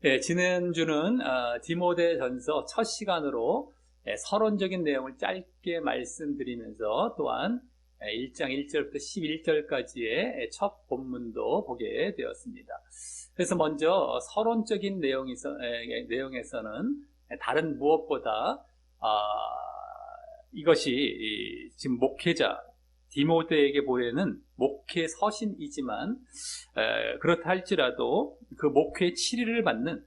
네, 지난주는 디모데전서 첫 시간으로 서론적인 내용을 짧게 말씀드리면서 또한 1장 1절부터 11절까지의 첫 본문도 보게 되었습니다. 그래서 먼저 서론적인 내용에서는 다른 무엇보다 이것이 지금 목회자 디모데에게 보내는 목회 서신이지만 그렇다 할지라도 그 목회 치리를 받는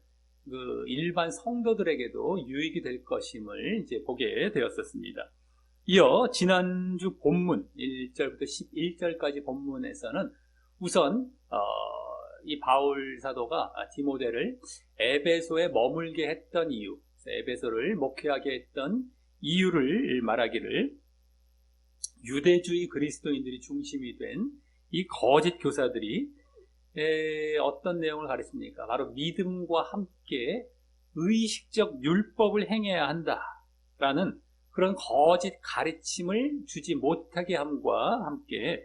그 일반 성도들에게도 유익이 될 것임을 이제 보게 되었었습니다. 이어 지난주 본문 1절부터 11절까지 본문에서는 우선 이 바울 사도가 디모데를 에베소에 머물게 했던 이유, 에베소를 목회하게 했던 이유를 말하기를 유대주의 그리스도인들이 중심이 된 이 거짓 교사들이 어떤 내용을 가르칩니까? 바로 믿음과 함께 의식적 율법을 행해야 한다라는 그런 거짓 가르침을 주지 못하게 함과 함께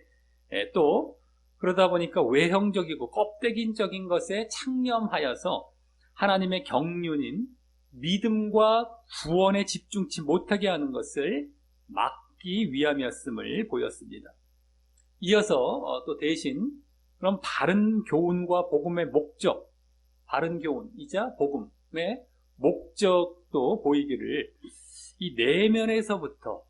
또 그러다 보니까 외형적이고 껍데기적인 것에 창념하여서 하나님의 경륜인 믿음과 구원에 집중치 못하게 하는 것을 막기 위함이었음을 보였습니다. 이어서 또 대신 그럼 바른 교훈과 복음의 목적, 바른 교훈이자 복음의 목적도 보이기를 이 내면에서부터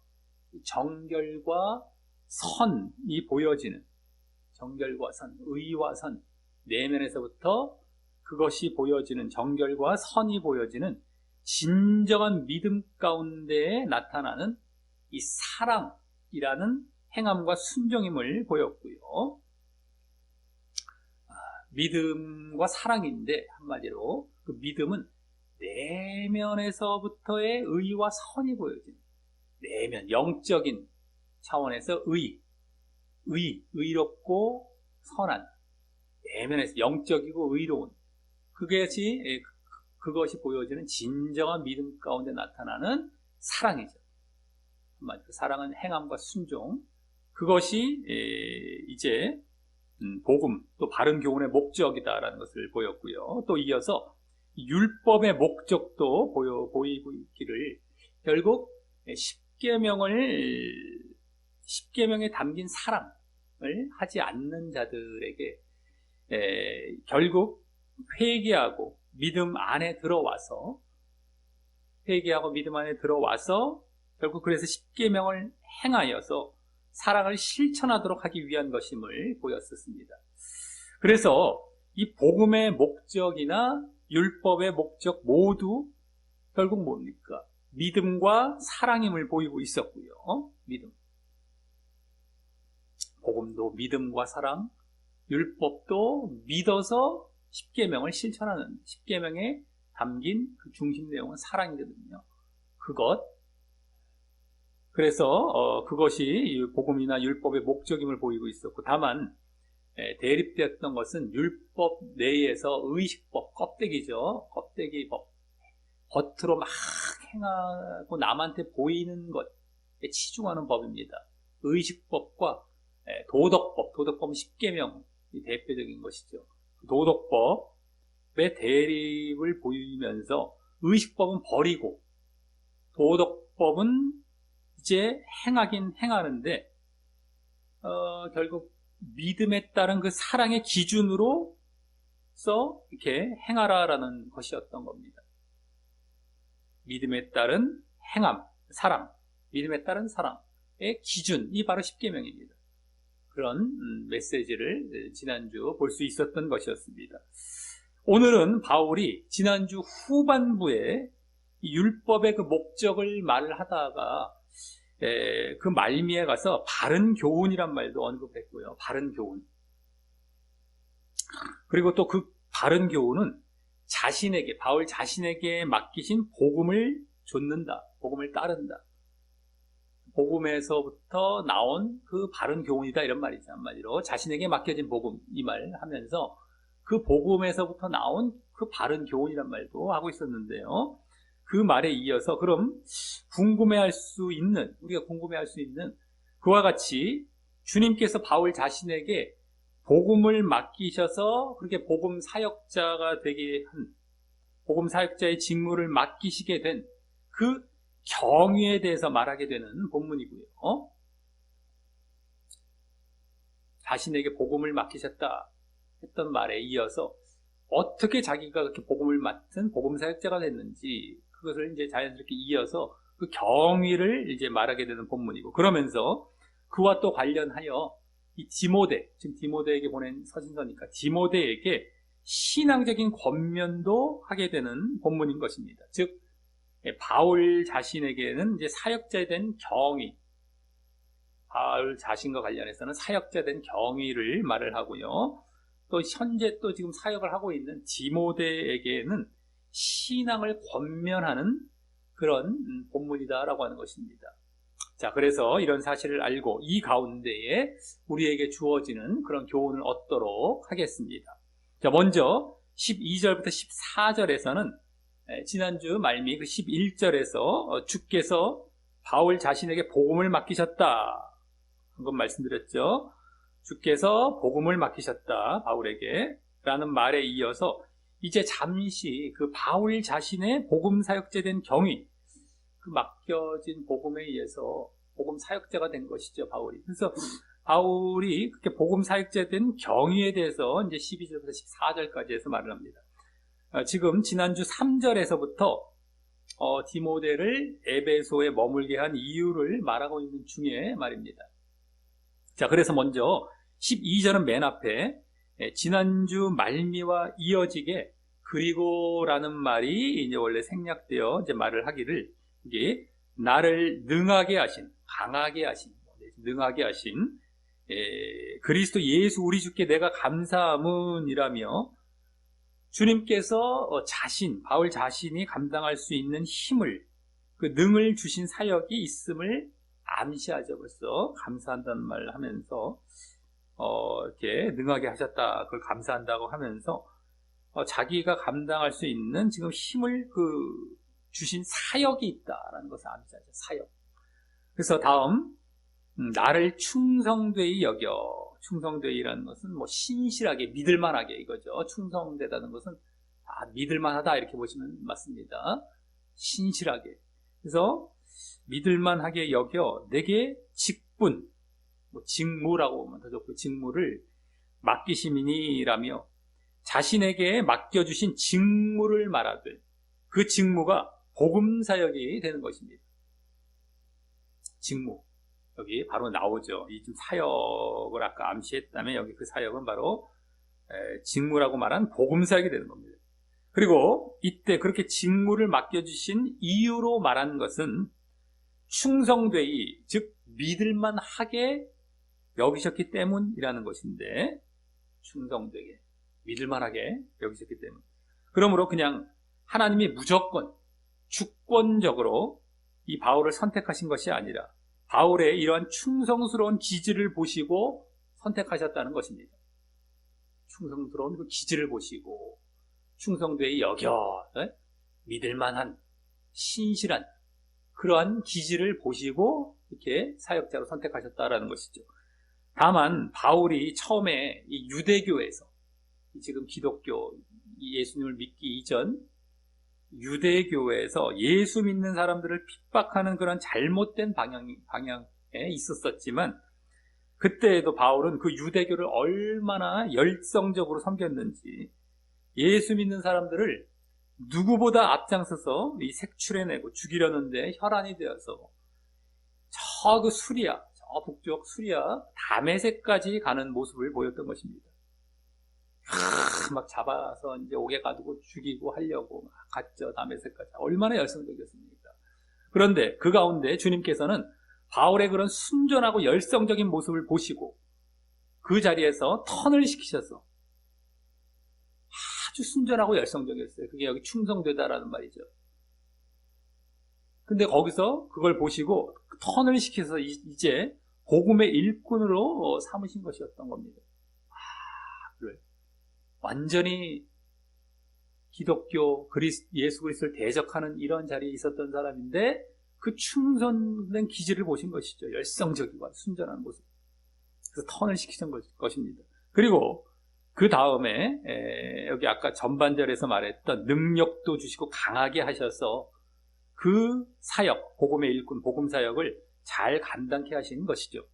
정결과 선이 보여지는 정결과 선, 의와 선, 내면에서부터 그것이 보여지는 정결과 선이 보여지는 진정한 믿음 가운데에 나타나는 이 사랑이라는 행함과 순종임을 보였고요. 믿음과 사랑인데 한마디로 그 믿음은 내면에서부터의 의와 선이 보여지는 내면, 영적인 차원에서 의롭고 선한 내면에서 영적이고 의로운 그것이 보여지는 진정한 믿음 가운데 나타나는 사랑이죠. 한마디로 사랑은 행함과 순종, 그것이 이제 복음, 또 바른 교훈의 목적이다라는 것을 보였고요. 또 이어서 율법의 목적도 보이고 있기를 결국 십계명에 담긴 사랑을 하지 않는 자들에게 결국 회개하고 믿음 안에 들어와서 결국 그래서 십계명을 행하여서 사랑을 실천하도록 하기 위한 것임을 보였었습니다. 그래서 이 복음의 목적이나 율법의 목적 모두 결국 뭡니까? 믿음과 사랑임을 보이고 있었고요. 믿음. 복음도 믿음과 사랑, 율법도 믿어서 십계명을 실천하는, 십계명에 담긴 그 중심 내용은 사랑이거든요. 그래서 그것이 복음이나 율법의 목적임을 보이고 있었고, 다만 대립되었던 것은 율법 내에서 의식법, 껍데기죠. 껍데기법. 겉으로 막 행하고 남한테 보이는 것에 치중하는 법입니다. 의식법과 도덕법은 십계명이 대표적인 것이죠. 도덕법의 대립을 보이면서 의식법은 버리고 도덕법은 이제 행하긴 행하는데 결국 믿음에 따른 그 사랑의 기준으로서 이렇게 행하라라는 것이었던 겁니다. 믿음에 따른 행함, 사랑, 믿음에 따른 사랑의 기준이 바로 십계명입니다. 그런 메시지를 지난주 볼 수 있었던 것이었습니다. 오늘은 바울이 지난주 후반부에 율법의 그 목적을 말을 하다가 그 말미에 가서 바른 교훈이란 말도 언급했고요. 바른 교훈. 그리고 또 그 바른 교훈은 바울 자신에게 맡기신 복음을 좇는다. 복음을 따른다. 복음에서부터 나온 그 바른 교훈이다 이런 말이죠. 한마디로 자신에게 맡겨진 복음 이 말 하면서 그 복음에서부터 나온 그 바른 교훈이란 말도 하고 있었는데요. 그 말에 이어서 그럼 우리가 궁금해할 수 있는 그와 같이 주님께서 바울 자신에게 복음을 맡기셔서 그렇게 복음 사역자가 되게 한 복음 사역자의 직무를 맡기시게 된 그 경위에 대해서 말하게 되는 본문이고요. 자신에게 복음을 맡기셨다 했던 말에 이어서 어떻게 자기가 그렇게 복음을 맡은 복음 사역자가 됐는지 그것을 이제 자연스럽게 이어서 그 경위를 이제 말하게 되는 본문이고, 그러면서 그와 또 관련하여 이 디모데, 지금 디모데에게 보낸 서신서니까 디모데에게 신앙적인 권면도 하게 되는 본문인 것입니다. 즉 바울 자신에게는 이제 사역자에 대한 경위, 바울 자신과 관련해서는 사역자에 대한 경위를 말을 하고요. 또 현재 또 지금 사역을 하고 있는 디모데에게는 신앙을 권면하는 그런 본문이다라고 하는 것입니다. 자, 그래서 이런 사실을 알고 이 가운데에 우리에게 주어지는 그런 교훈을 얻도록 하겠습니다. 자, 먼저 12절부터 14절에서는 지난주 말미 그 11절에서 주께서 바울 자신에게 복음을 맡기셨다, 방금 말씀드렸죠. 주께서 복음을 맡기셨다, 바울에게 라는 말에 이어서 이제 잠시 그 바울 자신의 복음 사역자에 된 경위, 그 맡겨진 복음에 의해서 복음 사역자가 된 것이죠, 바울이. 그래서 바울이 그렇게 복음 사역자에 된 경위에 대해서 이제 12절부터 14절까지 해서 말을 합니다. 지금 지난주 3절에서부터 디모데를 에베소에 머물게 한 이유를 말하고 있는 중에 말입니다. 자, 그래서 먼저 12절은 맨 앞에 지난주 말미와 이어지게 그리고라는 말이 이제 원래 생략되어 이제 말을 하기를, 이게 나를 능하게 하신, 강하게 하신, 능하게 하신 그리스도 예수 우리 주께 내가 감사함은이라며 주님께서 바울 자신이 감당할 수 있는 힘을, 그 능을 주신 사역이 있음을 암시하죠. 벌써 감사한다는 말을 하면서 이렇게 능하게 하셨다, 그걸 감사한다고 하면서 자기가 감당할 수 있는 지금 힘을 주신 사역이 있다라는 것을 암시하죠. 사역. 그래서 다음 나를 충성되이 여겨. 충성되이라는 것은 뭐 신실하게, 믿을만하게, 이거죠. 충성되다는 것은 믿을만하다 이렇게 보시면 맞습니다. 신실하게. 그래서 믿을만하게 여겨 내게 직분, 직무라고 보면 더 좋고, 직무를 맡기심이니라며 자신에게 맡겨주신 직무를 말하되 그 직무가 복음 사역이 되는 것입니다. 직무, 여기 바로 나오죠. 이 지금 사역을 아까 암시했다면 여기 그 사역은 바로 직무라고 말한 복음 사역이 되는 겁니다. 그리고 이때 그렇게 직무를 맡겨주신 이유로 말한 것은 충성되이, 즉 믿을만하게 여기셨기 때문이라는 것인데, 충성되게, 믿을만하게 여기셨기 때문. 그러므로 그냥 하나님이 무조건 주권적으로 이 바울을 선택하신 것이 아니라 바울의 이러한 충성스러운 기질을 보시고 선택하셨다는 것입니다. 충성스러운 그 기질을 보시고 충성되이 여겨 믿을만한, 신실한 그러한 기질을 보시고 이렇게 사역자로 선택하셨다라는 것이죠. 다만 바울이 처음에 이 유대교에서, 지금 기독교, 예수님을 믿기 이전 유대교에서 예수 믿는 사람들을 핍박하는 그런 잘못된 방향에 있었었지만, 그때에도 바울은 그 유대교를 얼마나 열성적으로 섬겼는지, 예수 믿는 사람들을 누구보다 앞장서서 이 색출해내고 죽이려는데 혈안이 되어서 저 그 수리아, 저 북쪽 수리아 다메섹까지 가는 모습을 보였던 것입니다. 막 잡아서 이제 옥에 가두고 죽이고 하려고 막 갔죠. 다메섹까지. 얼마나 열성적이었습니까? 그런데 그 가운데 주님께서는 바울의 그런 순전하고 열성적인 모습을 보시고 그 자리에서 턴을 시키셔서 아주 순전하고 열성적이었어요. 그게 여기 충성되다라는 말이죠. 근데 거기서 그걸 보시고 턴을 시켜서 이제 복음의 일꾼으로 삼으신 것이었던 겁니다. 그래. 완전히 기독교, 예수 그리스도를 대적하는 이런 자리에 있었던 사람인데 그 충성된 기질을 보신 것이죠. 열성적이고 순전한 모습. 그래서 턴을 시키신 것입니다. 그리고 그 다음에 여기 아까 전반절에서 말했던 능력도 주시고 강하게 하셔서 그 사역, 복음의 일꾼, 복음 사역을 잘 감당케 하시는 것이죠.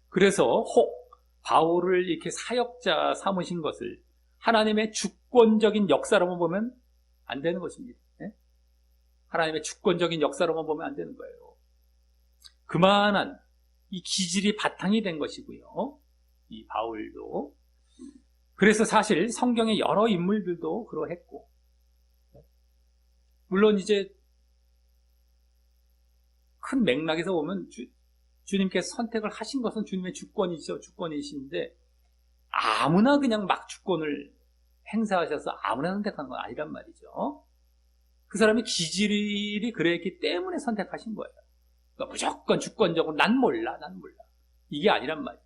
그래서 혹 바울을 이렇게 사역자 삼으신 것을 하나님의 주권적인 역사로만 보면 안 되는 것입니다. 하나님의 주권적인 역사로만 보면 안 되는 거예요. 그만한 이 기질이 바탕이 된 것이고요. 이 바울도. 그래서 사실 성경의 여러 인물들도 그러했고, 물론 이제 큰 맥락에서 보면 주님께서 선택을 하신 것은 주님의 주권이죠. 주권이신데 아무나 그냥 막 주권을 행사하셔서 아무나 선택한 건 아니란 말이죠. 그 사람의 기질이 그랬기 때문에 선택하신 거예요. 그러니까 무조건 주권적으로 난 몰라. 이게 아니란 말이에요.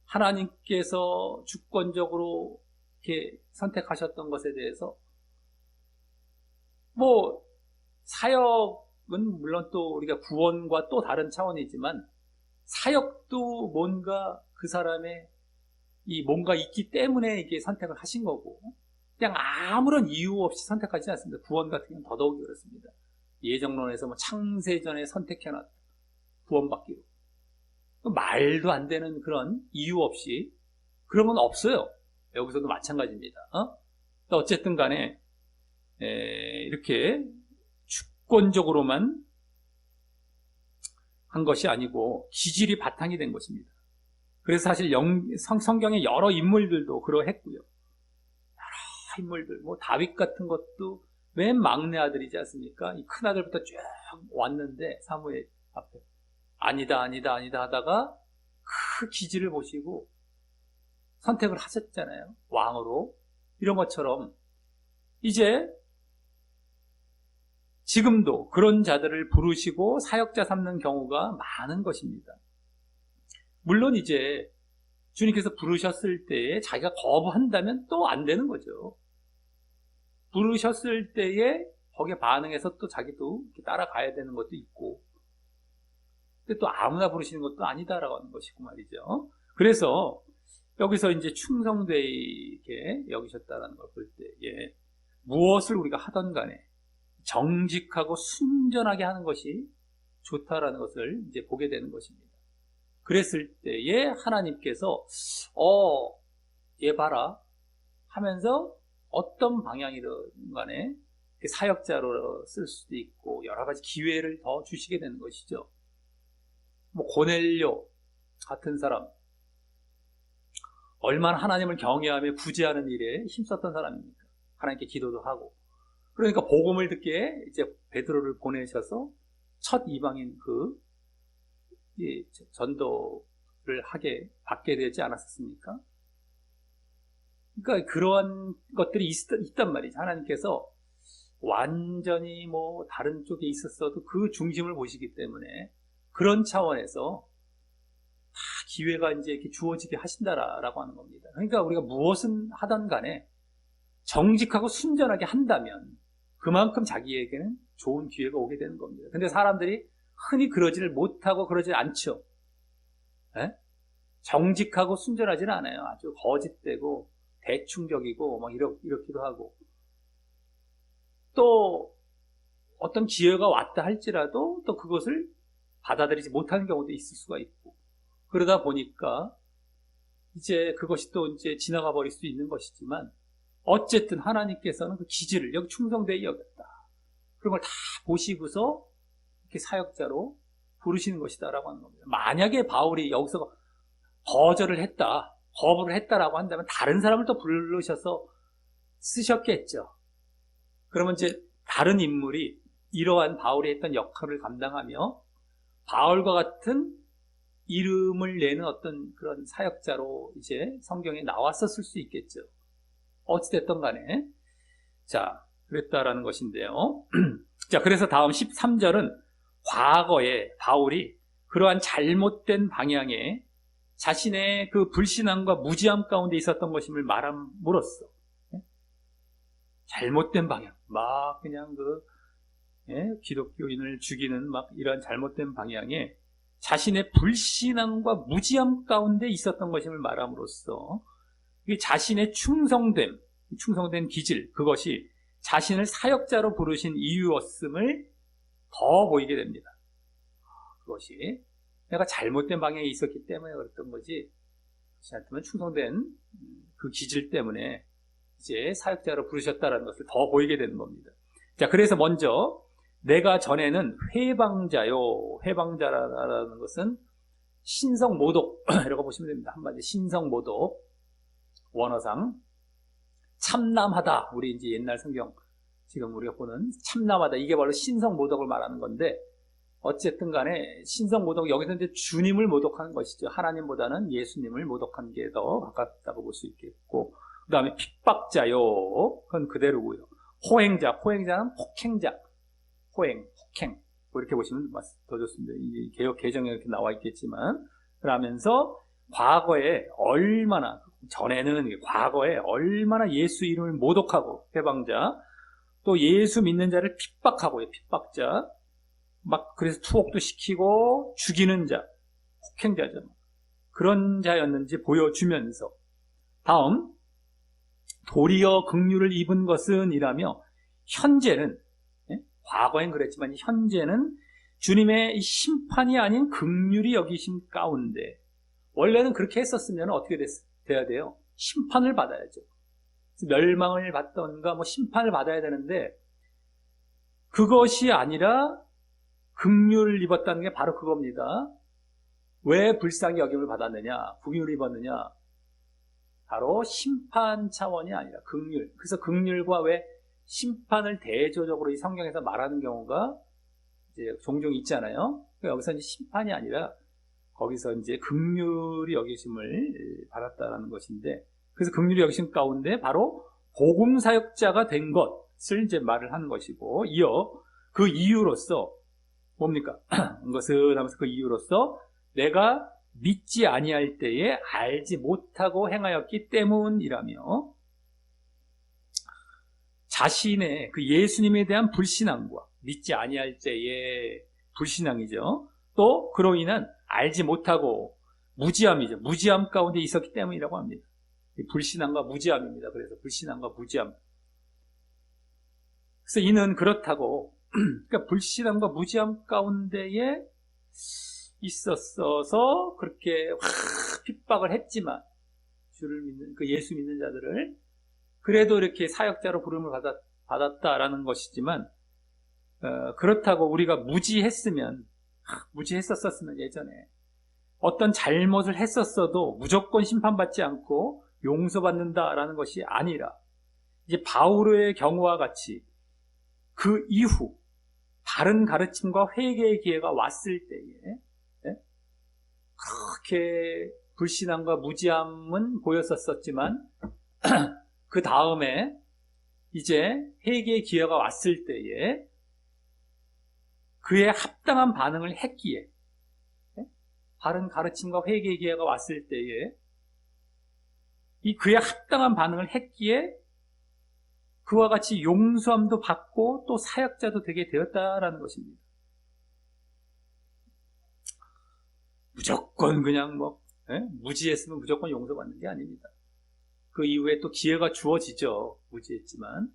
하나님께서 주권적으로 이렇게 선택하셨던 것에 대해서 뭐 사역은 물론 또 우리가 구원과 또 다른 차원이지만 사역도 뭔가 그 사람의 이 뭔가 있기 때문에 이게 선택을 하신 거고 그냥 아무런 이유 없이 선택하지 않습니다. 구원 같은 경우는 더더욱 그렇습니다. 예정론에서 뭐 창세전에 선택해놨다. 구원받기로. 말도 안 되는 그런 이유 없이 그런 건 없어요. 여기서도 마찬가지입니다. 어쨌든 간에 이렇게 주권적으로만 한 것이 아니고 기질이 바탕이 된 것입니다. 그래서 사실 성경의 여러 인물들도 그러했고요. 여러 인물들, 뭐 다윗 같은 것도 맨 막내 아들이지 않습니까? 이 큰 아들부터 쭉 왔는데 사무엘 앞에 아니다 하다가 그 기질을 보시고 선택을 하셨잖아요. 왕으로. 이런 것처럼 이제 지금도 그런 자들을 부르시고 사역자 삼는 경우가 많은 것입니다. 물론 이제 주님께서 부르셨을 때에 자기가 거부한다면 또 안 되는 거죠. 부르셨을 때에 거기에 반응해서 또 자기도 따라가야 되는 것도 있고 근데 또 아무나 부르시는 것도 아니다라고 하는 것이고 말이죠. 그래서 여기서 이제 충성되게 여기셨다라는 걸 볼 때, 무엇을 우리가 하던 간에 정직하고 순전하게 하는 것이 좋다라는 것을 이제 보게 되는 것입니다. 그랬을 때에 하나님께서, 얘 봐라 하면서 어떤 방향이든 간에 사역자로 쓸 수도 있고 여러 가지 기회를 더 주시게 되는 것이죠. 뭐 고넬료 같은 사람 얼마나 하나님을 경외하며 구제하는 일에 힘썼던 사람입니까? 하나님께 기도도 하고 그러니까 복음을 듣기에 이제 베드로를 보내셔서 첫 이방인 전도를 받게 되지 않았습니까? 그러니까 그러한 것들이 있단 말이죠. 하나님께서 완전히 뭐 다른 쪽에 있었어도 그 중심을 보시기 때문에 그런 차원에서 다 기회가 이제 이렇게 주어지게 하신다라고 하는 겁니다. 그러니까 우리가 무엇은 하든 간에 정직하고 순전하게 한다면 그만큼 자기에게는 좋은 기회가 오게 되는 겁니다. 근데 사람들이 흔히 그러지를 못하고 그러지 않죠. 정직하고 순전하지는 않아요. 아주 거짓되고 대충적이고 막 이렇기도 하고 또 어떤 기회가 왔다 할지라도 또 그것을 받아들이지 못하는 경우도 있을 수가 있고 그러다 보니까 이제 그것이 또 이제 지나가 버릴 수 있는 것이지만 어쨌든 하나님께서는 그 기질을 여기 충성되게 여겼다. 그런 걸 다 보시고서 이렇게 사역자로 부르시는 것이다라고 하는 겁니다. 만약에 바울이 여기서 거부를 했다라고 한다면 다른 사람을 또 부르셔서 쓰셨겠죠. 그러면 이제 다른 인물이 이러한 바울이 했던 역할을 감당하며 바울과 같은 이름을 내는 어떤 그런 사역자로 이제 성경에 나왔었을 수 있겠죠. 어찌됐든 간에. 자, 그랬다라는 것인데요. 자, 그래서 다음 13절은 과거에 바울이 그러한 잘못된 방향에 자신의 그 불신앙과 무지함 가운데 있었던 것임을 말함으로써 잘못된 방향, 막 그냥 기독교인을 죽이는 막 이러한 잘못된 방향에 자신의 불신앙과 무지함 가운데 있었던 것임을 말함으로써 자신의 충성된 기질, 그것이 자신을 사역자로 부르신 이유였음을 더 보이게 됩니다. 그것이 내가 잘못된 방향에 있었기 때문에 그랬던 거지, 그렇지 않다면 충성된 그 기질 때문에 이제 사역자로 부르셨다는 것을 더 보이게 되는 겁니다. 자, 그래서 먼저 내가 전에는 회방자요. 회방자라는 것은 신성모독이라고 보시면 됩니다. 한마디 신성모독, 원어상 참남하다. 우리 이제 옛날 성경 지금 우리가 보는 참남하다, 이게 바로 신성모독을 말하는 건데, 어쨌든 간에 신성모독, 여기서 이제 주님을 모독하는 것이죠. 하나님보다는 예수님을 모독한 게 더 가깝다고 볼 수 있겠고, 그 다음에 핍박자요. 그건 그대로고요. 호행자는 폭행자. 폭행. 뭐 이렇게 보시면 더 좋습니다. 이 개역 개정에 이렇게 나와 있겠지만, 그러면서 과거에 얼마나 예수 이름을 모독하고, 회방자, 또 예수 믿는 자를 핍박하고요. 핍박자. 그래서 투옥도 시키고 죽이는 자, 폭행자죠. 그런 자였는지 보여주면서, 다음, 도리어 긍휼을 입은 것은 이라며, 현재는, 과거엔 그랬지만 현재는 주님의 심판이 아닌 긍휼이 여기심 가운데, 원래는 그렇게 했었으면 어떻게 돼야 돼요? 심판을 받아야죠. 멸망을 받던가 심판을 받아야 되는데, 그것이 아니라 긍휼을 입었다는 게 바로 그겁니다. 왜 불쌍히 여김을 받았느냐, 긍휼을 입었느냐? 바로 심판 차원이 아니라 긍휼. 그래서 긍휼과 왜 심판을 대조적으로 이 성경에서 말하는 경우가 이제 종종 있잖아요. 여기서 이제 심판이 아니라 거기서 이제 긍휼이 여기심을 받았다라는 것인데, 그래서 긍휼이 여기심 가운데 바로 복음 사역자가 된 것을 이제 말을 하는 것이고, 이어 그 이유로서 뭡니까? 그것을 하면서 그 이유로서 내가 믿지 아니할 때에 알지 못하고 행하였기 때문이라며, 자신의 그 예수님에 대한 불신앙과 믿지 아니할 때의 불신앙이죠. 또 그로 인한 알지 못하고 무지함이죠. 무지함 가운데 있었기 때문이라고 합니다. 불신앙과 무지함입니다. 그래서 불신앙과 무지함. 그래서 이는 그렇다고, 그러니까 불신앙과 무지함 가운데에 있었어서 그렇게 핍박을 했지만, 주를 믿는, 그 예수 믿는 자들을 그래도 이렇게 사역자로 부름을 받았다라는 것이지만, 그렇다고 우리가 무지했었으면 예전에 어떤 잘못을 했었어도 무조건 심판받지 않고 용서받는다라는 것이 아니라, 이제 바울의 경우와 같이 그 이후 바른 가르침과 회개의 기회가 왔을 때에 그렇게 불신앙과 무지함은 보였었지만, 그 다음에 이제 회개의 기회가 왔을 때에 그에 합당한 반응을 했기에, 바른 가르침과 회개의 기회가 왔을 때에 그에 합당한 반응을 했기에 그와 같이 용서함도 받고 또 사역자도 되게 되었다라는 것입니다. 무조건 그냥 무지했으면 무조건 용서받는 게 아닙니다. 그 이후에 또 기회가 주어지죠. 무지했지만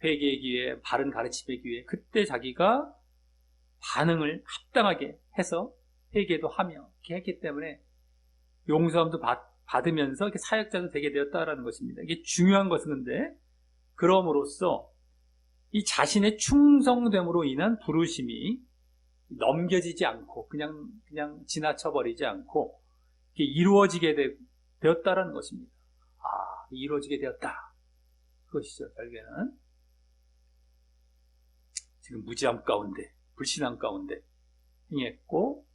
회개의 기회, 바른 가르침의 기회, 그때 자기가 반응을 합당하게 해서 회개도 하며 이렇게 했기 때문에 용서함도 받으면서 이렇게 사역자도 되게 되었다라는 것입니다. 이게 중요한 것은, 근데 그럼으로써 이 자신의 충성됨으로 인한 부르심이 넘겨지지 않고 그냥 지나쳐버리지 않고 이렇게 이루어지게 되었다라는 것입니다. 이루어지게 되었다. 그것이죠. 결국에는 지금 무지함 가운데, 불신앙 가운데 행했고,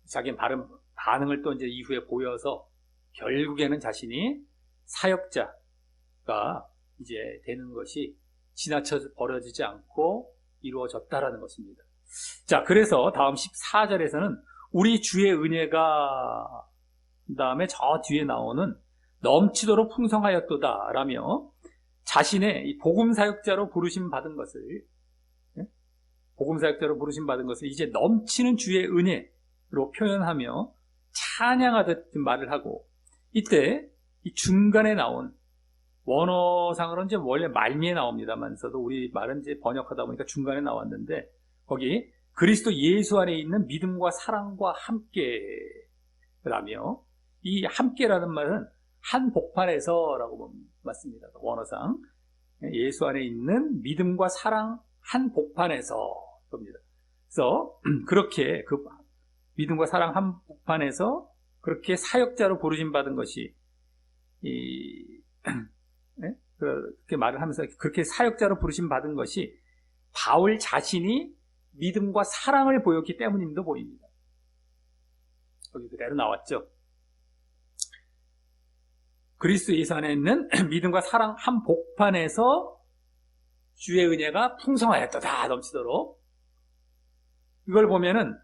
자기는 바른 반응을 또 이제 이후에 보여서 결국에는 자신이 사역자가 이제 되는 것이 지나쳐 버려지지 않고 이루어졌다라는 것입니다. 자, 그래서 다음 14절에서는 우리 주의 은혜가, 그 다음에 저 뒤에 나오는 넘치도록 풍성하였도다 라며 자신의 이 복음 사역자로 부르심 받은 것을, 복음사역자로 부르심 받은 것을 이제 넘치는 주의 은혜로 표현하며 찬양하듯 말을 하고, 이때 이 중간에 나온 원어상으로는 이제 원래 말미에 나옵니다만서도 우리 말은 이제 번역하다 보니까 중간에 나왔는데, 거기 그리스도 예수 안에 있는 믿음과 사랑과 함께라며, 이 함께라는 말은 한 복판에서라고 맞습니다. 원어상 예수 안에 있는 믿음과 사랑 한 복판에서 겁니다. 그래서 그렇게 그 믿음과 사랑 한 복판에서 그렇게 사역자로 부르심 받은 것이 네? 그렇게 말을 하면서 그렇게 사역자로 부르심 받은 것이 바울 자신이 믿음과 사랑을 보였기 때문임도 보입니다. 거기 그대로 나왔죠. 그리스도 예수 안에 있는 믿음과 사랑 한 복판에서 주의 은혜가 풍성하였다 넘치도록. 이걸 보면은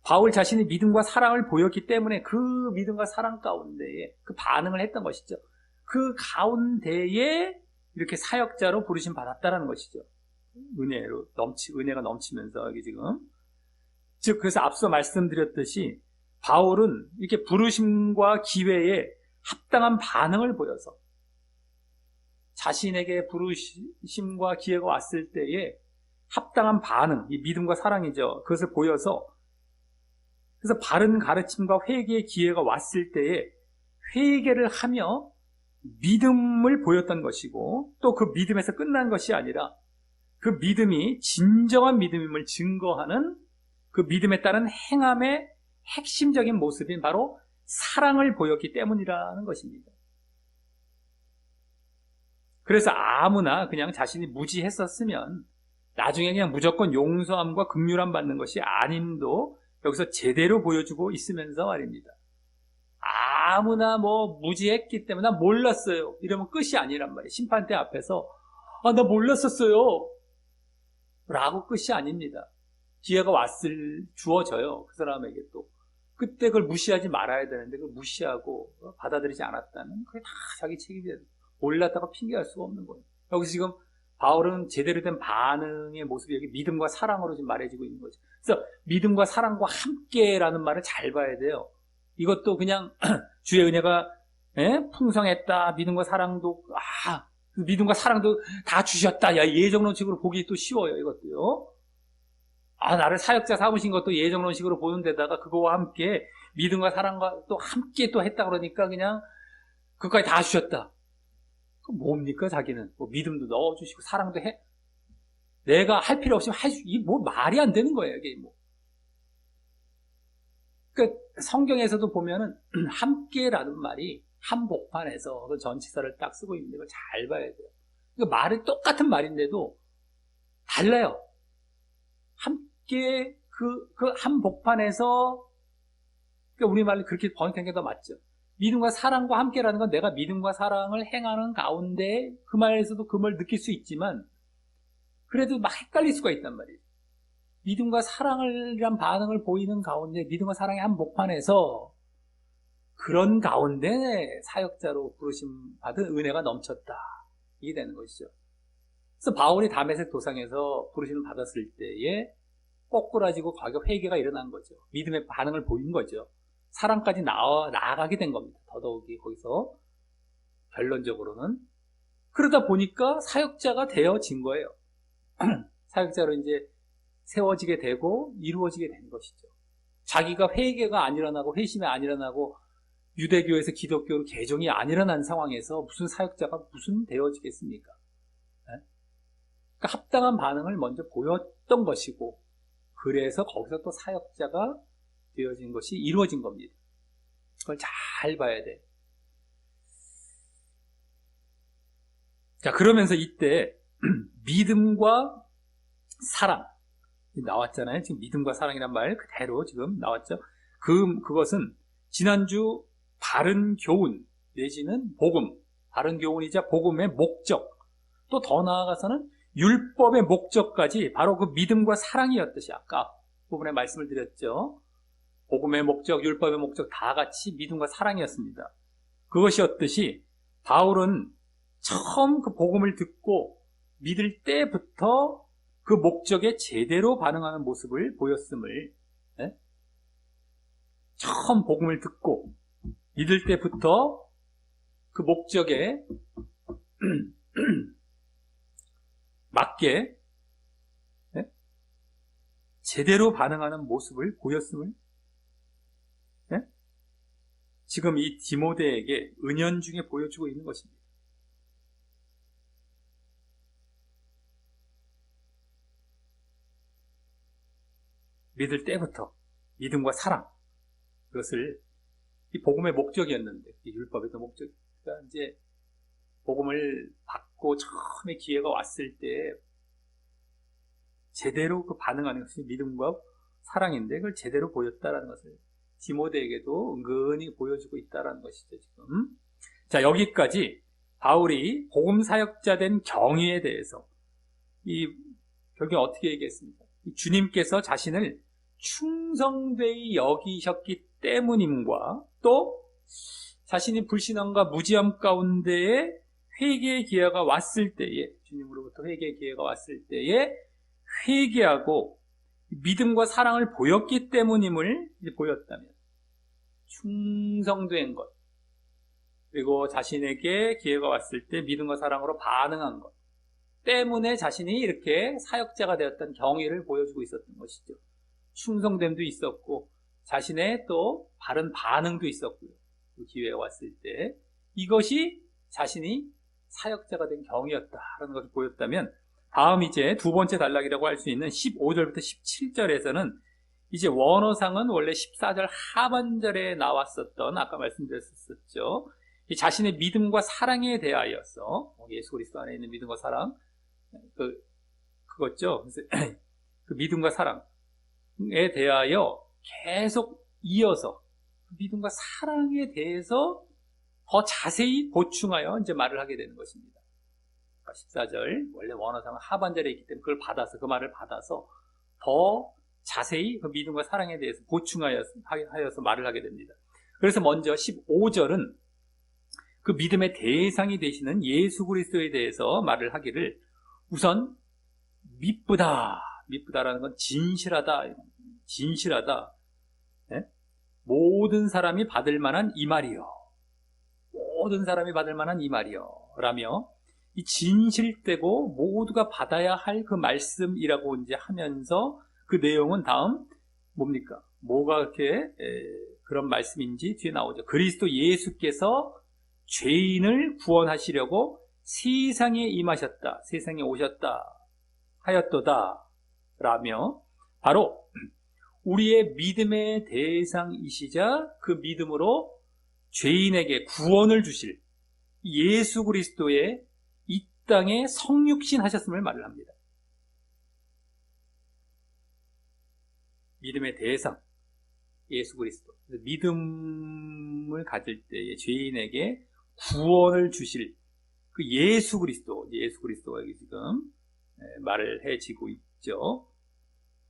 바울 자신이 믿음과 사랑을 보였기 때문에 그 믿음과 사랑 가운데에 그 반응을 했던 것이죠. 그 가운데에 이렇게 사역자로 부르심 받았다라는 것이죠. 은혜가 넘치면서 여기 지금. 즉, 그래서 앞서 말씀드렸듯이 바울은 이렇게 부르심과 기회에 합당한 반응을 보여서 자신에게 부르심과 기회가 왔을 때에 합당한 반응, 이 믿음과 사랑이죠. 그것을 보여서 그래서 바른 가르침과 회개의 기회가 왔을 때에 회개를 하며 믿음을 보였던 것이고, 또 그 믿음에서 끝난 것이 아니라 그 믿음이 진정한 믿음임을 증거하는 그 믿음에 따른 행함의 핵심적인 모습인 바로 사랑을 보였기 때문이라는 것입니다. 그래서 아무나 그냥 자신이 무지했었으면 나중에 그냥 무조건 용서함과 긍휼함 받는 것이 아님도 여기서 제대로 보여주고 있으면서 말입니다. 아무나 무지했기 때문에 나 몰랐어요 이러면 끝이 아니란 말이에요. 심판대 앞에서 나 몰랐었어요 라고 끝이 아닙니다. 기회가 주어져요. 그 사람에게 또 그때 그걸 무시하지 말아야 되는데 그걸 무시하고 받아들이지 않았다는 그게 다 자기 책임이에요. 몰랐다가 핑계할 수가 없는 거예요. 여기서 지금 바울은 제대로 된 반응의 모습이 여기 믿음과 사랑으로 지금 말해지고 있는 거죠. 그래서 믿음과 사랑과 함께라는 말을 잘 봐야 돼요. 이것도 그냥 주의 은혜가 풍성했다. 믿음과 사랑도 다 주셨다. 예정론식으로 보기 또 쉬워요. 이것도요. 나를 사역자 삼으신 것도 예정론식으로 보는 데다가 그거와 함께 믿음과 사랑과 또 함께 또 했다 그러니까 그냥 그것까지 다 주셨다. 그 뭡니까 자기는? 믿음도 넣어주시고 사랑도 해. 내가 할 필요 없이 말이 안 되는 거예요 이게 그러니까 성경에서도 보면은 함께라는 말이 한복판에서 그 전치사를 딱 쓰고 있는 걸 잘 봐야 돼요. 그러니까 말이 똑같은 말인데도 달라요. 함께 그 한복판에서 그러니까 우리말로 그렇게 번역한 게 더 맞죠. 믿음과 사랑과 함께라는 건 내가 믿음과 사랑을 행하는 가운데 그 말에서도 그 말 느낄 수 있지만 그래도 막 헷갈릴 수가 있단 말이에요. 믿음과 사랑이란 반응을 보이는 가운데 믿음과 사랑의 한복판에서 그런 가운데 사역자로 부르심 받은 은혜가 넘쳤다. 이게 되는 것이죠. 그래서 바울이 다메섹 도상에서 부르심을 받았을 때에 꼬꾸라지고 과거 회개가 일어난 거죠. 믿음의 반응을 보인 거죠. 사랑까지 나아가게 된 겁니다. 더더욱이 거기서 결론적으로는 그러다 보니까 사역자가 되어진 거예요. 사역자로 이제 세워지게 되고 이루어지게 된 것이죠. 자기가 회개가 안 일어나고 회심이 안 일어나고 유대교에서 기독교로 개종이 안 일어난 상황에서 무슨 사역자가 무슨 되어지겠습니까? 그러니까 합당한 반응을 먼저 보였던 것이고 그래서 거기서 또 사역자가 되어진 것이 이루어진 겁니다. 그걸 잘 봐야 돼. 자, 그러면서 이때 믿음과 사랑 나왔잖아요. 지금 믿음과 사랑이란 말 그대로 지금 나왔죠. 그것은 지난주 바른 교훈 내지는 복음, 바른 교훈이자 복음의 목적, 또 더 나아가서는 율법의 목적까지 바로 그 믿음과 사랑이었듯이 아까 부분에 말씀을 드렸죠. 복음의 목적, 율법의 목적 다 같이 믿음과 사랑이었습니다. 그것이었듯이 바울은 처음 그 복음을 듣고 믿을 때부터 그 목적에 제대로 반응하는 모습을 보였음을, 예? 처음 복음을 듣고 믿을 때부터 그 목적에 맞게, 예? 제대로 반응하는 모습을 보였음을, 예? 지금 이 디모데에게 은연중에 보여주고 있는 것입니다. 믿을 때부터 믿음과 사랑, 그것을 이 복음의 목적이었는데, 이 율법의 목적, 그러니까 이제 복음을 받고 처음에 기회가 왔을 때 제대로 그 반응하는 것이 믿음과 사랑인데, 그걸 제대로 보였다라는 것을 디모데에게도 은근히 보여주고 있다라는 것이죠, 지금. 자, 여기까지 바울이 복음 사역자 된 경위에 대해서 이 결국 어떻게 얘기했습니까? 주님께서 자신을 충성되이 여기셨기 때문임과, 또 자신이 불신앙과 무지함 가운데에 회개의 기회가 왔을 때에, 주님으로부터 회개의 기회가 왔을 때에 회개하고 믿음과 사랑을 보였기 때문임을 보였다면, 충성된 것, 그리고 자신에게 기회가 왔을 때 믿음과 사랑으로 반응한 것 때문에 자신이 이렇게 사역자가 되었던 경위를 보여주고 있었던 것이죠. 충성됨도 있었고 자신의 또 바른 반응도 있었고요. 그 기회가 왔을 때 이것이 자신이 사역자가 된 경위였다라는 것을 보였다면, 다음 이제 두 번째 단락이라고 할 수 있는 15절부터 17절에서는 이제 원어상은 원래 14절 하반절에 나왔었던, 아까 말씀드렸었죠, 이 자신의 믿음과 사랑에 대하여서, 예수 그리스도 안에 있는 믿음과 사랑, 그거죠. 그래서 그 믿음과 사랑에 대하여 계속 이어서 그 믿음과 사랑에 대해서 더 자세히 보충하여 이제 말을 하게 되는 것입니다. 14절, 원래 원어상은 하반절에 있기 때문에 그걸 받아서, 그 말을 받아서 더 자세히 그 믿음과 사랑에 대해서 보충하여서 말을 하게 됩니다. 그래서 먼저 15절은 그 믿음의 대상이 되시는 예수 그리스도에 대해서 말을 하기를, 우선 미쁘다라는 건 진실하다, 네? 모든 사람이 받을 만한 이 말이요, 모든 사람이 받을 만한 이 말이요 라며, 이 진실되고 모두가 받아야 할 그 말씀이라고 이제 하면서 그 내용은 다음 뭡니까? 뭐가 그렇게 그런 말씀인지 뒤에 나오죠. 그리스도 예수께서 죄인을 구원하시려고 세상에 임하셨다, 세상에 오셨다 하였도다 라며, 바로 우리의 믿음의 대상이시자 그 믿음으로 죄인에게 구원을 주실 예수 그리스도의 이 땅에 성육신 하셨음을 말을 합니다. 믿음의 대상 예수 그리스도, 믿음을 가질 때에 죄인에게 구원을 주실 그 예수 그리스도가 여기 지금 말을 해지고 있죠.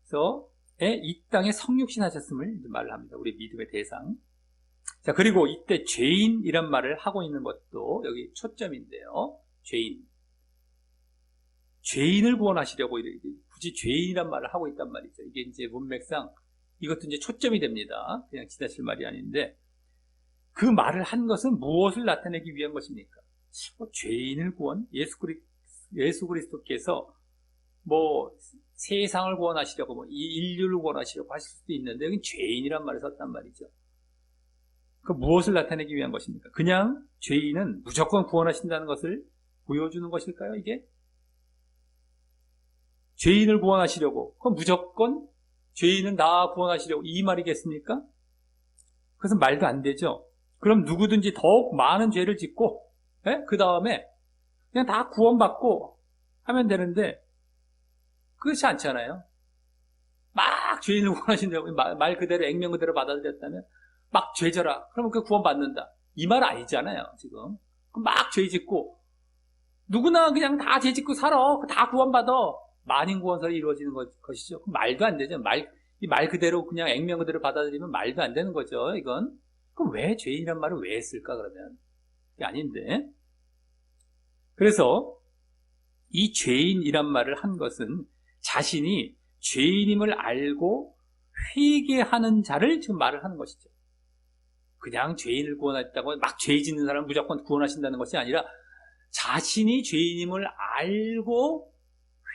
그래서 이 땅에 성육신 하셨음을 말을 합니다. 우리 믿음의 대상. 자, 그리고 이때 죄인이란 말을 하고 있는 것도 여기 초점인데요. 죄인을 구원하시려고 굳이 죄인이란 말을 하고 있단 말이죠. 이게 이제 문맥상 이것도 이제 초점이 됩니다. 그냥 지나칠 말이 아닌데, 그 말을 한 것은 무엇을 나타내기 위한 것입니까? 죄인을 구원? 예수 그리스도께서 뭐 세상을 구원하시려고, 뭐 인류를 구원하시려고 하실 수도 있는데, 여기 죄인이란 말을 썼단 말이죠. 그 무엇을 나타내기 위한 것입니까? 그냥 죄인은 무조건 구원하신다는 것을 보여주는 것일까요, 이게? 죄인을 구원하시려고, 그럼 무조건 죄인은 다 구원하시려고 이 말이겠습니까? 그것은 말도 안 되죠. 그럼 누구든지 더욱 많은 죄를 짓고, 그 다음에 그냥 다 구원받고 하면 되는데, 그렇지 않잖아요. 막 죄인을 구원하신다고, 말 그대로, 액면 그대로 받아들였다면 막 죄져라, 그러면 그 구원받는다, 이 말 아니잖아요, 지금. 막 죄 짓고 누구나 그냥 다 죄 짓고 살아, 다 구원받아, 만인구원설이 이루어지는 것이죠. 말도 안 되죠. 이 말 그대로 그냥 액면 그대로 받아들이면 말도 안 되는 거죠, 이건. 그럼 왜 죄인이란 말을 왜 했을까, 그러면? 그게 아닌데. 그래서 이 죄인이란 말을 한 것은 자신이 죄인임을 알고 회개하는 자를 지금 말을 하는 것이죠. 그냥 죄인을 구원하셨다고 막 죄 짓는 사람을 무조건 구원하신다는 것이 아니라 자신이 죄인임을 알고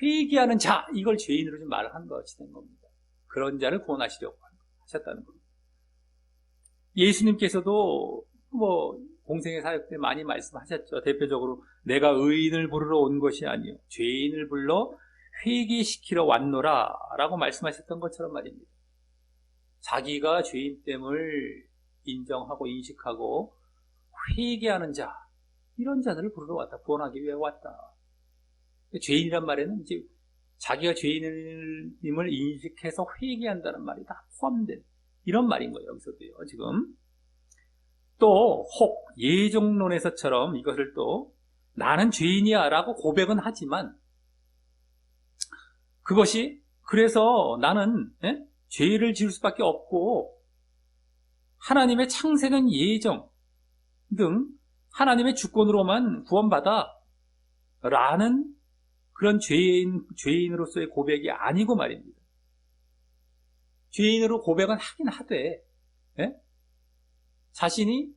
회개하는 자, 이걸 죄인으로 좀 말을 한 것이 된 겁니다. 그런 자를 구원하시려고 하셨다는 겁니다. 예수님께서도 공생의 사역 때 많이 말씀하셨죠. 대표적으로 내가 의인을 부르러 온 것이 아니요 죄인을 불러 회개시키러 왔노라 라고 말씀하셨던 것처럼 말입니다. 자기가 죄인됨을 인정하고 인식하고 회개하는 자, 이런 자들을 부르러 왔다. 구원하기 위해 왔다. 죄인이란 말에는 이제 자기가 죄인임을 인식해서 회개한다는 말이 다 포함된 이런 말인 거예요. 여기서도요. 지금 또 혹 예정론에서처럼 이것을 또 나는 죄인이야 라고 고백은 하지만 그것이 그래서 나는 죄를 지을 수밖에 없고 하나님의 창세는 예정 등 하나님의 주권으로만 구원받아 라는 그런 죄인으로서의 고백이 아니고 말입니다. 죄인으로 고백은 하긴 하되 자신이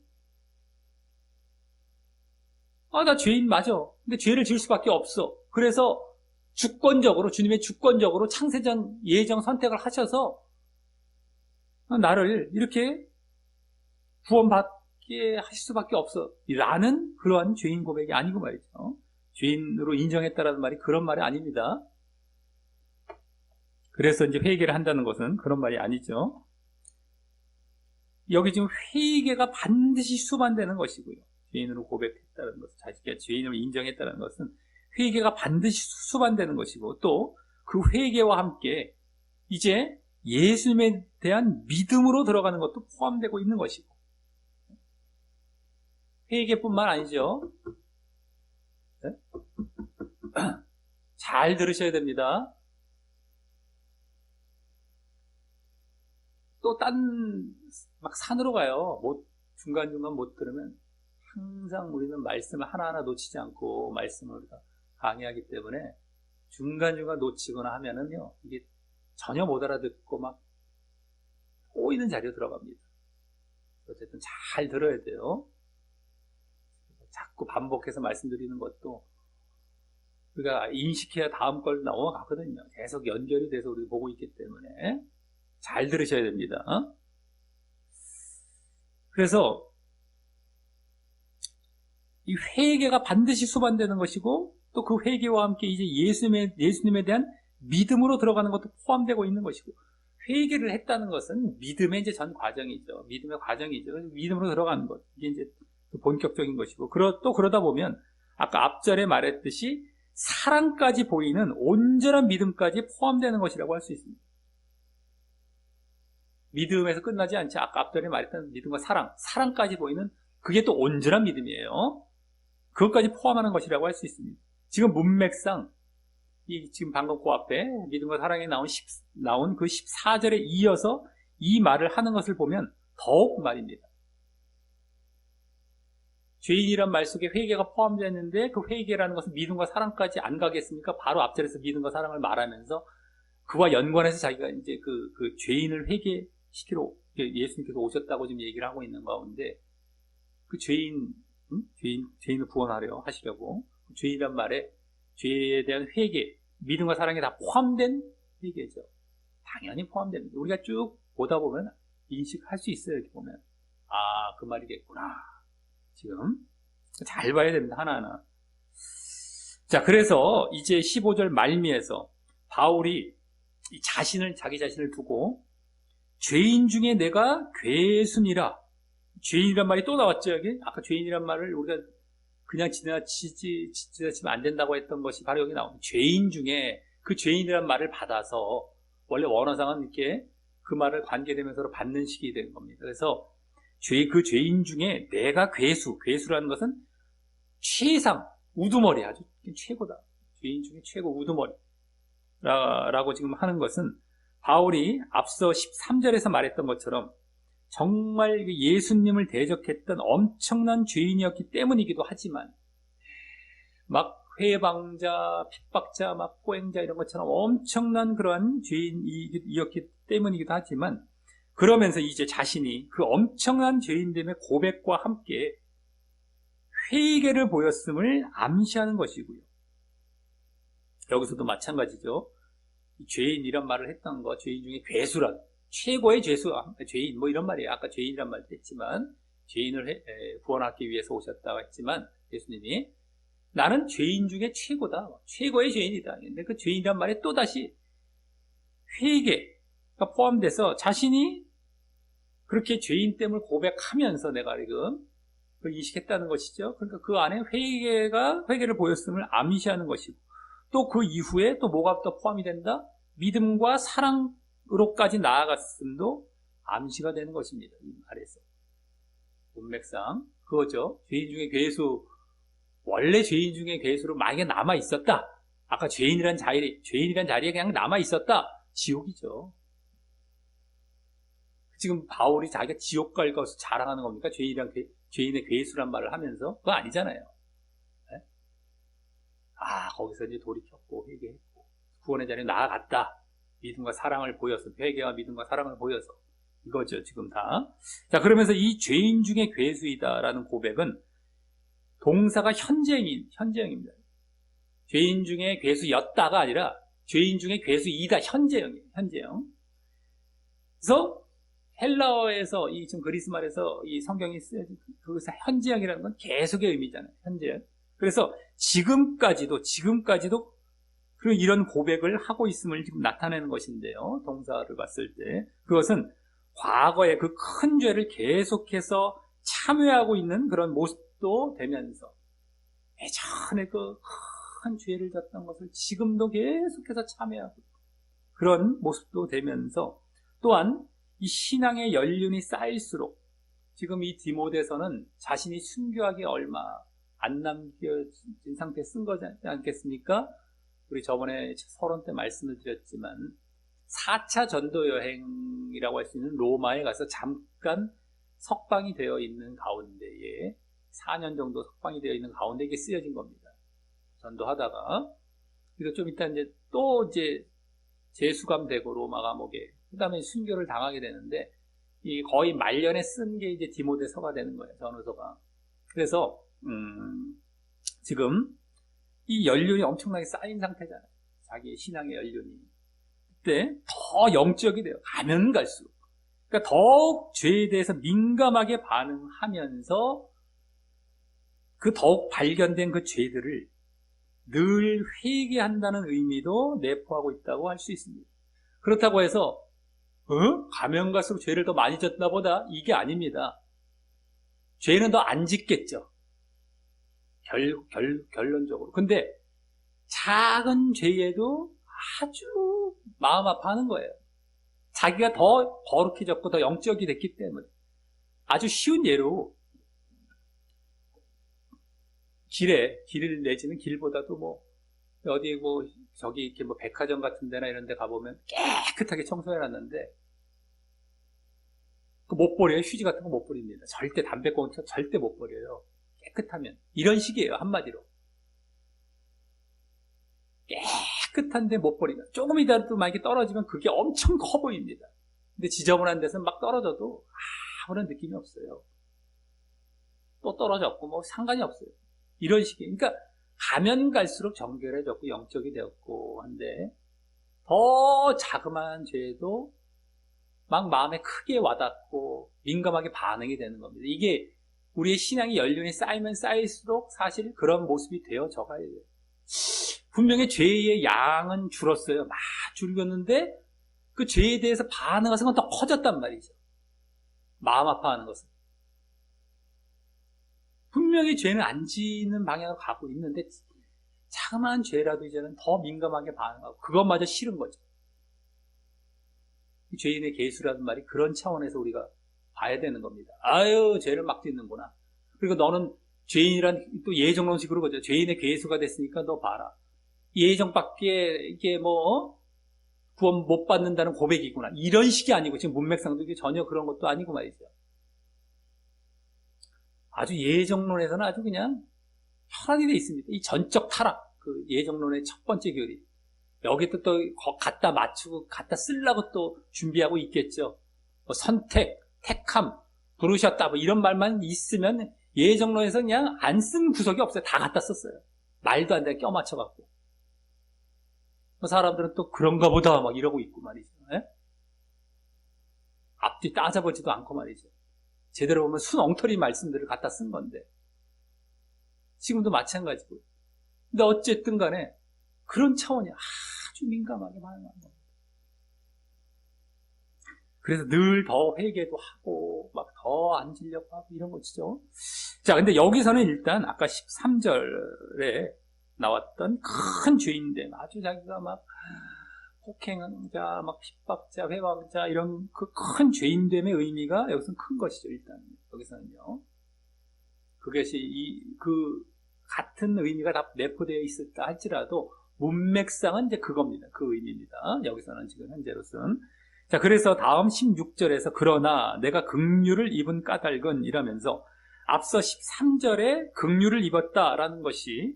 나 죄인 맞아. 근데 죄를 지을 수밖에 없어. 그래서 주님의 주권적으로 창세전 예정 선택을 하셔서 나를 이렇게 구원받게 하실 수밖에 없어. 라는 그러한 죄인 고백이 아니고 말이죠. 죄인으로 인정했다라는 말이 그런 말이 아닙니다. 그래서 이제 회개를 한다는 것은 그런 말이 아니죠. 여기 지금 회개가 반드시 수반되는 것이고요. 죄인으로 고백했다는 것은, 자기가 죄인으로 인정했다는 것은 회개가 반드시 수반되는 것이고, 또 그 회개와 함께 이제 예수님에 대한 믿음으로 들어가는 것도 포함되고 있는 것이고, 회개뿐만 아니죠. 잘 들으셔야 됩니다. 또 막 산으로 가요. 중간중간 못 들으면 항상 우리는 말씀을 하나하나 놓치지 않고 말씀을 우리가 강의하기 때문에 중간중간 놓치거나 하면은요, 이게 전혀 못 알아듣고 막 꼬이는 자리로 들어갑니다. 어쨌든 잘 들어야 돼요. 자꾸 반복해서 말씀드리는 것도 우리가 인식해야 다음 걸 넘어가거든요. 계속 연결이 돼서 우리 보고 있기 때문에 잘 들으셔야 됩니다. 그래서 이 회개가 반드시 수반되는 것이고, 또 그 회개와 함께 이제 예수님에 대한 믿음으로 들어가는 것도 포함되고 있는 것이고, 회개를 했다는 것은 믿음의 이제 전 과정이죠. 믿음의 과정이죠. 믿음으로 들어가는 것. 이게 이제 본격적인 것이고, 또 그러다 보면 아까 앞절에 말했듯이 사랑까지 보이는 온전한 믿음까지 포함되는 것이라고 할 수 있습니다. 믿음에서 끝나지 않지. 아까 앞전에 말했던 믿음과 사랑까지 보이는 그게 또 온전한 믿음이에요. 그것까지 포함하는 것이라고 할 수 있습니다. 지금 문맥상 지금 방금 그 앞에 믿음과 사랑에 나온 그 14절에 이어서 이 말을 하는 것을 보면 더욱 말입니다. 죄인이란 말 속에 회개가 포함되어 있는데 그 회개라는 것은 믿음과 사랑까지 안 가겠습니까? 바로 앞절에서 믿음과 사랑을 말하면서 그와 연관해서 자기가 이제 그 죄인을 회개시키러 예수님께서 오셨다고 지금 얘기를 하고 있는 가운데, 그 죄인을 구원하려 하시려고, 죄인이란 말에 죄에 대한 회개, 믿음과 사랑이 다 포함된 회개죠. 당연히 포함됩니다. 우리가 쭉 보다 보면 인식할 수 있어요. 이렇게 보면 그 말이겠구나. 지금 잘 봐야 됩니다. 하나하나. 자, 그래서 이제 15절 말미에서 바울이 자기 자신을 두고 죄인 중에 내가 괴순이라. 죄인이란 말이 또 나왔죠. 여기 아까 죄인이란 말을 우리가 그냥 지나치면 안 된다고 했던 것이 바로 여기 나옵니다. 죄인 중에, 그 죄인이란 말을 받아서 원래 원어상은 이렇게 그 말을 관계되면서 받는 식이 된 겁니다. 그래서 그 죄인 중에 내가 괴수라는 것은 최상, 우두머리, 아주 최고다. 죄인 중에 최고 우두머리 라고 지금 하는 것은 바울이 앞서 13절에서 말했던 것처럼 정말 예수님을 대적했던 엄청난 죄인이었기 때문이기도 하지만, 막 회방자, 핍박자, 막 포행자 이런 것처럼 엄청난 그러한 죄인이었기 때문이기도 하지만, 그러면서 이제 자신이 그 엄청난 죄인됨의 고백과 함께 회개를 보였음을 암시하는 것이고요. 여기서도 마찬가지죠. 죄인이란 말을 했던 거, 죄인 중에 괴수란, 최고의 죄수, 죄인 뭐 이런 말이에요. 아까 죄인이란 말도 했지만, 죄인을 구원하기 위해서 오셨다고 했지만, 예수님이 나는 죄인 중에 최고다, 최고의 죄인이다. 근데 그 죄인이란 말에 또다시 회개가 포함돼서 자신이 그렇게 죄인됨을 고백하면서 내가 지금 그걸 인식했다는 것이죠. 그러니까 그 안에 회개를 보였음을 암시하는 것이고, 또 그 이후에 또 뭐가 또 포함이 된다? 믿음과 사랑으로까지 나아갔음도 암시가 되는 것입니다. 이 말에서. 문맥상 그거죠. 죄인 중에 괴수, 원래 죄인 중에 괴수로 만약에 남아 있었다. 아까 죄인이란 자리에 그냥 남아 있었다. 지옥이죠. 지금 바울이 자기가 지옥 갈 것을 자랑하는 겁니까? 죄인의 괴수란 말을 하면서? 그거 아니잖아요. 네? 거기서 이제 돌이켰고, 회개했고, 구원의 자리에 나아갔다. 믿음과 사랑을 보여서, 회개와 믿음과 사랑을 보여서. 이거죠, 지금 다. 자, 그러면서 이 죄인 중에 괴수이다라는 고백은 동사가 현재형입니다. 죄인 중에 괴수였다가 아니라 죄인 중에 괴수이다, 현재형이에요, 현재형. 그래서 헬라어에서 지금 그리스 말에서 이 성경이 쓰여진 거기서 현재형이라는 건 계속의 의미잖아요. 현재형. 그래서 지금까지도 이런 고백을 하고 있음을 지금 나타내는 것인데요. 동사를 봤을 때 그것은 과거의 그 큰 죄를 계속해서 참회하고 있는 그런 모습도 되면서 예전에 그 큰 죄를 졌던 것을 지금도 계속해서 참회하고 그런 모습도 되면서 또한 이 신앙의 연륜이 쌓일수록 지금 이 디모데서는 자신이 순교하기 얼마 안 남겨진 상태에 쓴 거지 않겠습니까? 우리 저번에 서론 때 말씀을 드렸지만 4차 전도 여행이라고 할 수 있는 로마에 가서 잠깐 석방이 되어 있는 가운데에 4년 정도 석방이 되어 있는 가운데 이게 쓰여진 겁니다. 전도하다가 그리고 좀 이따 이제 재수감되고 로마 감옥에 그 다음에 순교를 당하게 되는데 이 거의 말년에 쓴 게 이제 디모데서가 되는 거예요. 전후서가. 그래서 지금 이 연륜이 엄청나게 쌓인 상태잖아요. 자기의 신앙의 연륜이. 그때 더 영적이 돼요. 가면 갈수록. 그러니까 더욱 죄에 대해서 민감하게 반응하면서 그 더욱 발견된 그 죄들을 늘 회개한다는 의미도 내포하고 있다고 할 수 있습니다. 그렇다고 해서 가면 갈수록 죄를 더 많이 졌나 보다. 이게 아닙니다. 죄는 더 안 짓겠죠. 결론적으로. 근데 작은 죄에도 아주 마음 아파하는 거예요. 자기가 더 거룩해졌고 더 영적이 됐기 때문에. 아주 쉬운 예로 길을 내지는 길보다도 어디 저기 이렇게 백화점 같은 데나 이런 데 가보면 깨끗하게 청소해놨는데 그 못 버려요. 휴지 같은 거 못 버립니다. 절대 담배꽁초 절대 못 버려요. 깨끗하면. 이런 식이에요. 한마디로. 깨끗한데 못 버리면 조금이라도 만약에 떨어지면 그게 엄청 커 보입니다. 근데 지저분한 데서는 막 떨어져도 아무런 느낌이 없어요. 또 떨어졌고 상관이 없어요. 이런 식이에요. 그러니까 가면 갈수록 정결해졌고 영적이 되었고 한데 더 자그마한 죄도 막 마음에 크게 와닿고 민감하게 반응이 되는 겁니다. 이게 우리의 신앙의 연륜이 쌓이면 쌓일수록 사실 그런 모습이 되어져 가야 돼요. 분명히 죄의 양은 줄었어요. 막 줄였는데 그 죄에 대해서 반응하는 건 더 커졌단 말이죠. 마음 아파하는 것은. 분명히 죄는 안 지는 방향으로 가고 있는데 자그마한 죄라도 이제는 더 민감하게 반응하고 그것마저 싫은 거죠. 죄인의 괴수라는 말이 그런 차원에서 우리가 봐야 되는 겁니다. 아유, 죄를 막 짓는구나. 그리고 너는 죄인이란 또 예정론식으로 그러죠. 죄인의 괴수가 됐으니까 너 봐라. 예정밖에 이게 구원 못 받는다는 고백이구나. 이런 식이 아니고 지금 문맥상도 전혀 그런 것도 아니고 말이죠. 아주 예정론에서는 아주 그냥 현안이 되어 있습니다. 이 전적 타락, 그 예정론의 첫 번째 교리. 여기도 또 갖다 맞추고 갖다 쓰려고 또 준비하고 있겠죠. 뭐 선택, 택함, 부르셨다 뭐 이런 말만 있으면 예정론에서 그냥 안 쓴 구석이 없어요. 다 갖다 썼어요. 말도 안 되게 껴맞춰갖고. 사람들은 또 그런가 보다 막 이러고 있고 말이죠. 예? 앞뒤 따져보지도 않고 말이죠. 제대로 보면 순 엉터리 말씀들을 갖다 쓴 건데 지금도 마찬가지고. 근데 어쨌든 간에 그런 차원이 아주 민감하게 반응하는 겁니다. 그래서 늘 더 회개도 하고 막 더 앉으려고 하고 이런 거죠. 자, 근데 여기서는 일단 아까 13절에 나왔던 큰 죄인됨, 아주 자기가 막 폭행자, 막 핍박자, 회방자 이런 그 큰 죄인됨의 의미가 여기서는 큰 것이죠. 일단 여기서는요. 그것이 그 같은 의미가 다 내포되어 있었다 할지라도 문맥상은 이제 그겁니다. 그 의미입니다. 여기서는 지금 현재로서는. 자, 그래서 다음 16절에서 그러나 내가 긍휼을 입은 까닭은 이라면서 앞서 13절에 긍휼을 입었다라는 것이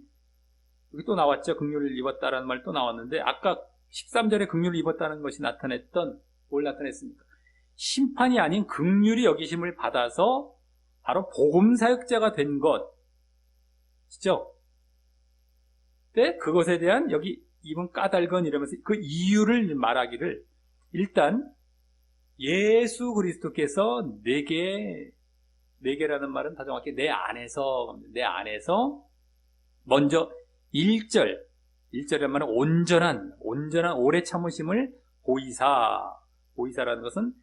여기 또 나왔죠. 긍휼을 입었다라는 말 또 나왔는데 아까 13절에 긍휼을 입었다는 것이 뭘 나타냈습니까? 심판이 아닌 긍휼이 여기심을 받아서 바로 복음사역자가 된 것이죠. 근데 그것에 대한 여기 입은 까닭은 이러면서 그 이유를 말하기를 일단 예수 그리스도께서 내게라는 말은 다 정확히 내 안에서 먼저 1절이란 말은 온전한 오래 참으심을 보이사라는 것은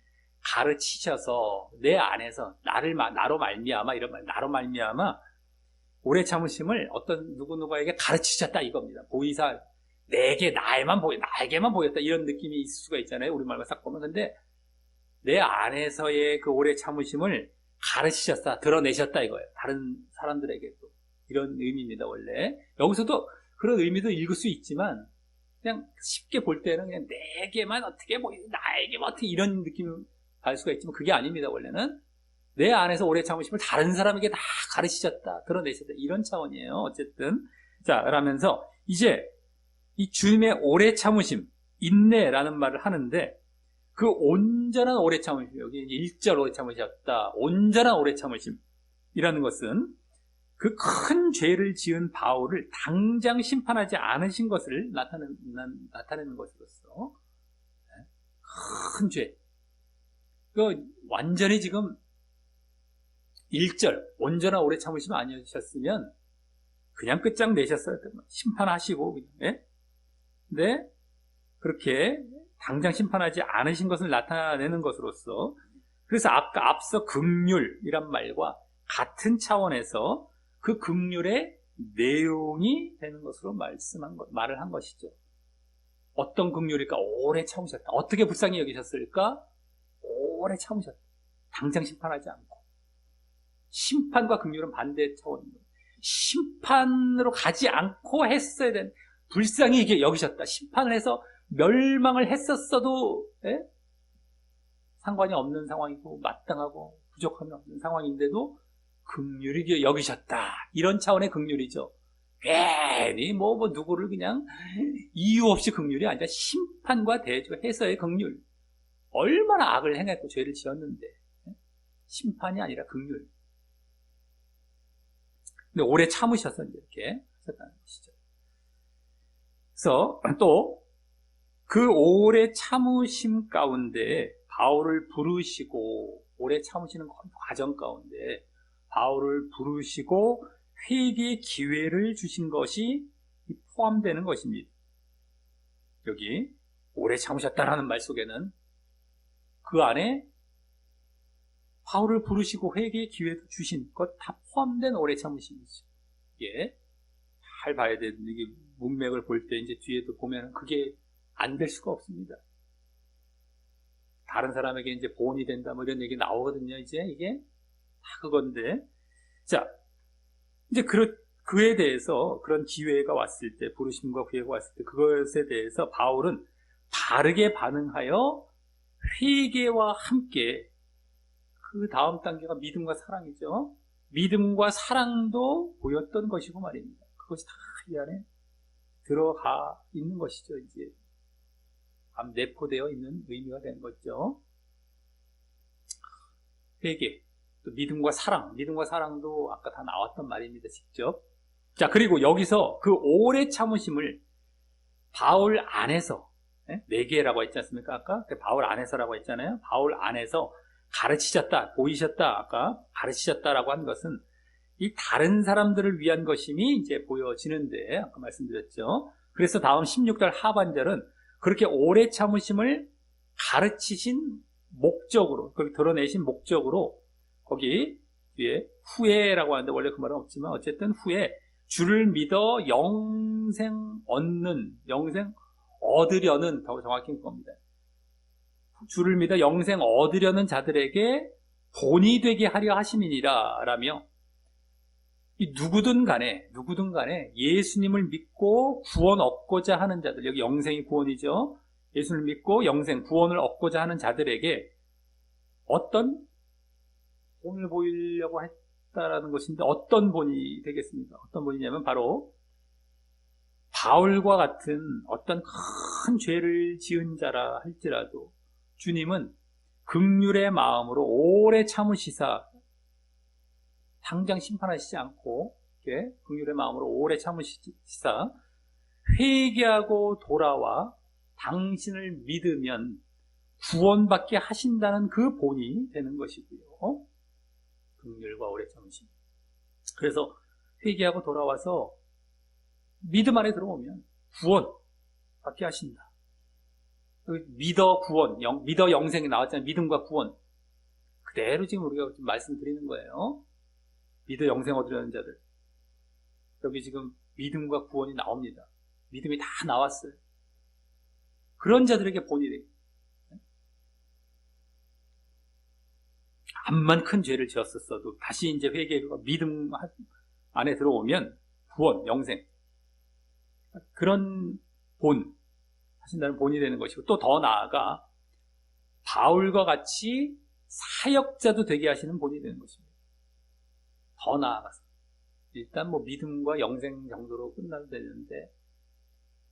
가르치셔서 내 안에서 나로 말미암아 이런 말, 나로 말미암아 오래 참으심을 어떤 누구에게 가르치셨다 이겁니다. 보이사 나에게만 보였다 이런 느낌이 있을 수가 있잖아요. 우리말만 싹 보면. 근데 내 안에서의 그 오래 참으심을 가르치셨다, 드러내셨다 이거예요. 다른 사람들에게도 이런 의미입니다. 원래 여기서도 그런 의미도 읽을 수 있지만 그냥 쉽게 볼 때는 그냥 내게만 어떻게 나에게만 어떻게 이런 느낌을 갈 수가 있지만 그게 아닙니다. 원래는 내 안에서 오래 참으심을 다른 사람에게 다 가르치셨다, 드러내셨다 이런 차원이에요. 어쨌든 자, 그러면서 이제 이 주님의 오래 참으심, 인내라는 말을 하는데 그 온전한 오래 참으심, 여기 1절 오래 참으셨다, 온전한 오래 참으심이라는 것은 그 큰 죄를 지은 바울을 당장 심판하지 않으신 것을 나타내는 것으로서 큰 죄. 완전히 지금 1절 온전한 오래 참으심 아니셨으면 그냥 끝장내셨어요. 심판하시고 그냥. 예? 근데 그렇게 당장 심판하지 않으신 것을 나타내는 것으로서 그래서 아까 앞서 긍휼이란 말과 같은 차원에서 그 긍휼의 내용이 되는 것으로 말을 한 것이죠. 어떤 긍휼일까? 오래 참으셨다. 어떻게 불쌍히 여기셨을까? 오래 참으셨다. 당장 심판하지 않고. 심판과 긍휼은 반대 차원입니다. 심판으로 가지 않고 했어야 되는, 불쌍히 이게 여기셨다. 심판을 해서 멸망을 했었어도 상관이 없는 상황이고 마땅하고 부족함이 없는 상황인데도 긍휼히 여기셨다. 이런 차원의 긍휼이죠. 괜히 누구를 그냥 이유 없이 긍휼이 아니라 심판과 대조해서의 긍휼. 얼마나 악을 행했고 죄를 지었는데 심판이 아니라 긍휼. 근데 오래 참으셔서 이렇게 하셨다는 것이죠. 그래서 또 그 오래 참으심 가운데 바울을 부르시고 오래 참으시는 과정 가운데 바울을 부르시고 회개의 기회를 주신 것이 포함되는 것입니다. 여기 오래 참으셨다라는 말 속에는 그 안에 바울을 부르시고 회개의 기회도 주신 것 다 포함된 오래 참으심이죠. 이게 잘 봐야 되는데 이게 문맥을 볼 때 이제 뒤에도 보면 그게 안 될 수가 없습니다. 다른 사람에게 이제 보온이 된다 뭐 이런 얘기 나오거든요. 이제 이게 다 그건데 자 이제 그에 대해서 그런 기회가 왔을 때 부르심과 기회가 왔을 때 그것에 대해서 바울은 바르게 반응하여 회개와 함께 그 다음 단계가 믿음과 사랑이죠. 믿음과 사랑도 보였던 것이고 말입니다. 그것이 다 이 안에 들어가 있는 것이죠. 이제 내포되어 있는 의미가 되는 거죠. 회개, 또 믿음과 사랑도 아까 다 나왔던 말입니다. 직접. 자, 그리고 여기서 그 오래 참으심을 바울 안에서, 네 개라고 했지 않습니까? 아까 바울 안에서라고 했잖아요. 바울 안에서 가르치셨다, 보이셨다, 아까 가르치셨다라고 한 것은 이 다른 사람들을 위한 것임이 이제 보여지는데, 아까 말씀드렸죠. 그래서 다음 16절 하반절은 그렇게 오래 참으심을 가르치신 목적으로, 그렇게 드러내신 목적으로, 거기 뒤에 후에라고 하는데 원래 그 말은 없지만 어쨌든 후에 주를 믿어 영생 얻으려는, 더 정확히 겁니다. 주를 믿어 영생 얻으려는 자들에게 본이 되게 하려 하심이니라 라며, 누구든 간에 예수님을 믿고 구원 얻고자 하는 자들, 여기 영생이 구원이죠. 예수를 믿고 구원을 얻고자 하는 자들에게 어떤 본을 보이려고 했다라는 것인데, 어떤 본이 되겠습니까? 어떤 본이냐면 바로 바울과 같은 어떤 큰 죄를 지은 자라 할지라도 주님은 긍휼의 마음으로 오래 참으시사, 당장 심판하시지 않고 이렇게 긍휼의 마음으로 오래 참으시사 회개하고 돌아와 당신을 믿으면 구원받게 하신다는 그 본이 되는 것이고요. 긍휼과 오래 참으심. 그래서 회개하고 돌아와서 믿음 안에 들어오면 구원받게 하신다. 믿어 구원, 믿어 영생이 나왔잖아요. 믿음과 구원. 그대로 지금 우리가 말씀드리는 거예요. 믿어 영생 얻으려는 자들. 여기 지금 믿음과 구원이 나옵니다. 믿음이 다 나왔어요. 그런 자들에게 본이 돼요. 암만 큰 죄를 지었었어도 다시 이제 회개가 믿음 안에 들어오면 구원, 영생. 그런 본, 하신다는 본이 되는 것이고, 또 더 나아가 바울과 같이 사역자도 되게 하시는 본이 되는 것입니다. 더 나아가서 일단 믿음과 영생 정도로 끝나도 되는데,